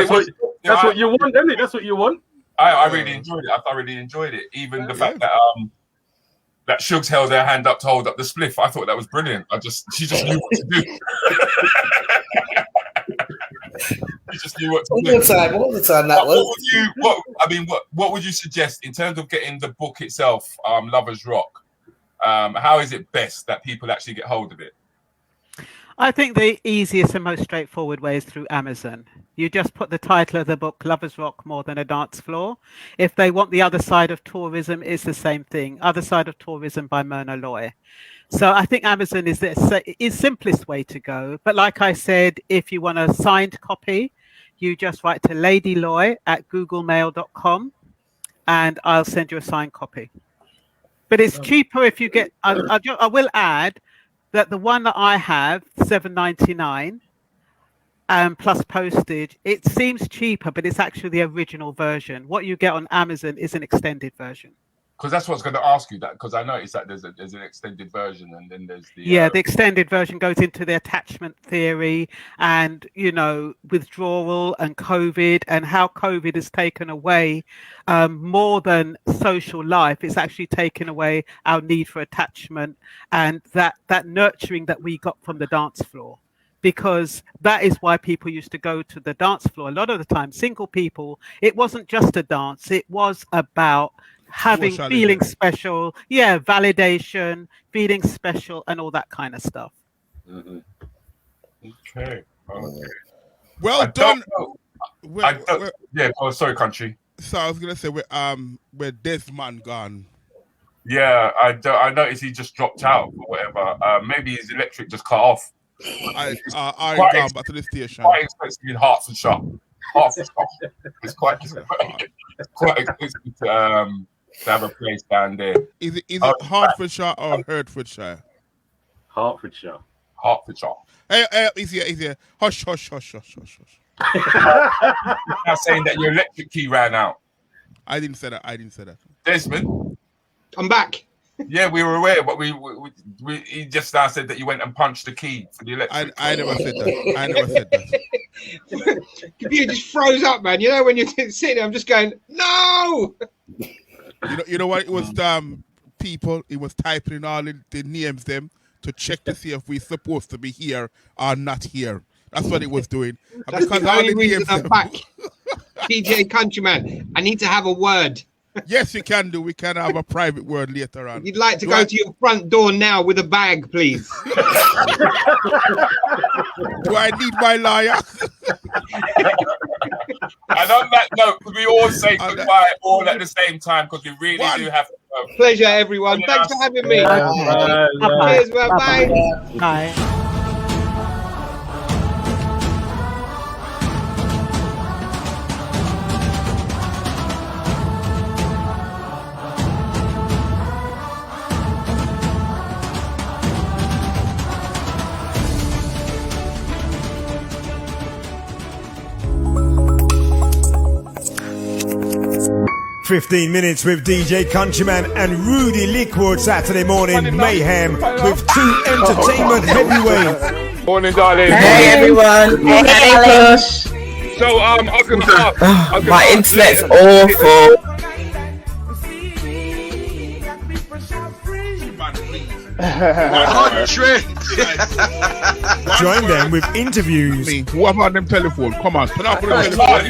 what you want, isn't it? That's what you want. I really enjoyed it. I thoroughly enjoyed it. Even the fact that that Shugs held her hand up to hold up the spliff. I thought that was brilliant. She just knew what to do. She just knew what to do. All the time that was. What would you suggest in terms of getting the book itself, Lovers Rock? How is it best that people actually get hold of it? I think the easiest and most straightforward way is through Amazon. You just put the title of the book, Lovers Rock More Than a Dance Floor. If they want The Other Side of Tourism, it's the same thing. Other Side of Tourism by Myrna Loy. So I think Amazon is the simplest way to go. But like I said, if you want a signed copy, you just write to ladyloy@googlemail.com and I'll send you a signed copy. But it's cheaper if you get, I will add, that the one that I have, $7.99, plus postage, it seems cheaper, but it's actually the original version. What you get on Amazon is an extended version. Because that's what's going to ask you that. Because I noticed that there's an extended version, and then there's the the extended version goes into the attachment theory and withdrawal and COVID and how COVID has taken away more than social life. It's actually taken away our need for attachment and that nurturing that we got from the dance floor. Because that is why people used to go to the dance floor. A lot of the time, single people, it wasn't just a dance. It was about feeling special, validation, feeling special, and all that kind of stuff. Mm-hmm. Okay. Well done. Sorry, country. So I was gonna say where Desmond gone. Yeah, I noticed he just dropped out or whatever. Maybe his electric just cut off. I gone back to the station. Quite expensive in Hertfordshire. It's quite expensive to have a place down there. Is it Hertfordshire or Hertfordshire? Hertfordshire. Hey, easier. Hush. Now saying that your electric key ran out. I didn't say that. Desmond, I'm back. Yeah, we were aware, but he just now said that you went and punched the key for the electric. I never said that. Computer just froze up, man. You know when you're sitting there, I'm just going, no. You know what? It was people. It was typing in all the names them to check to see if we're supposed to be here or not here. That's what it was doing. That's because the only reason I'm back. DJ Countryman, I need to have a word. Yes, you can do. We can have a private word later on. You'd like to go to your front door now with a bag, please. Do I need my lawyer? And on that note, we all say goodbye all at the same time because we really do have to go. Pleasure, everyone. Thanks for having me. Cheers, man. Bye. Bye. "15 Minutes with DJ Countryman and Rudi Lickwood, Saturday morning mayhem with two entertainment heavyweights." Morning, darling. Hey, everyone. Hey, Push. So, I can start. My internet's awful. Join them with interviews. Who have on them telephone? Come on, put up the telephone.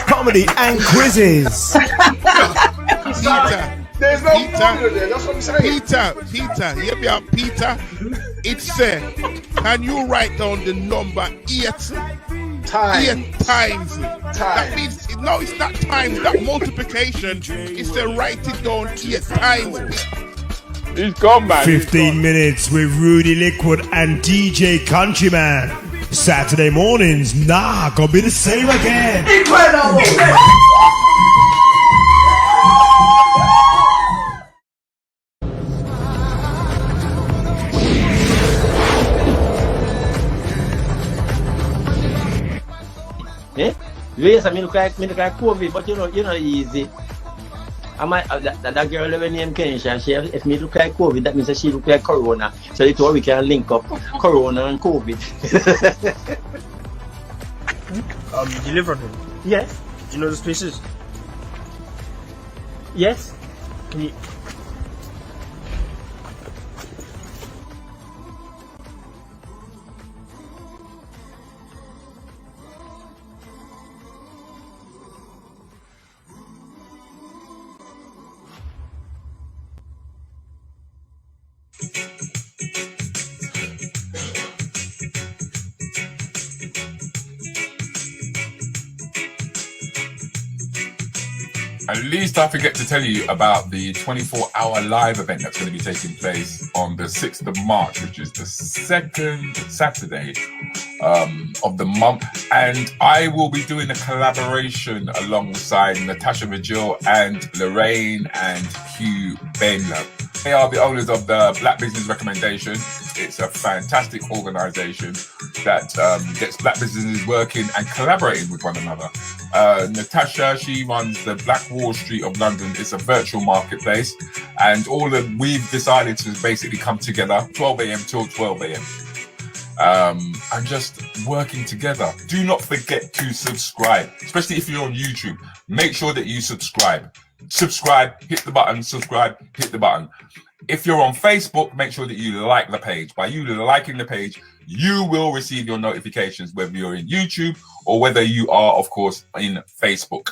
Comedy and quizzes. There's no problem there. That's what I'm saying. Peter, hear me out, Peter. It said, can you write down the number 8 times? 8 times. That means no, it's not time. That multiplication is to write it down. Take time. He's gone, man. 15 minutes with Rudi Lickwood and DJ Countryman. Saturday mornings, gonna be the same again. Incredible! Yes, I mean, look like COVID, but you know, easy. I might that girl over named Kenisha. She, if me look like COVID, that means that she look like Corona. So it's all we can link up Corona and COVID. Delivered them. Yes. Do you know the spaces? Yes. Can you? At least I forget to tell you about the 24-hour live event that's going to be taking place on the 6th of March, which is the second Saturday of the month. And I will be doing a collaboration alongside Natasha Vigil and Lorraine and Hugh Ben. They are the owners of the Black Business Recommendation. It's a fantastic organization that gets black businesses working and collaborating with one another. Natasha, she runs the Black Wall Street of London. It's a virtual marketplace, and we've decided to basically come together 12 a.m. till 12 a.m. And just working together. Do not forget to subscribe, especially if you're on YouTube. Make sure that you subscribe. Subscribe, hit the button, subscribe, hit the button. If you're on Facebook, make sure that you like the page. By you liking the page, you will receive your notifications, whether you're in YouTube or whether you are, of course, in Facebook.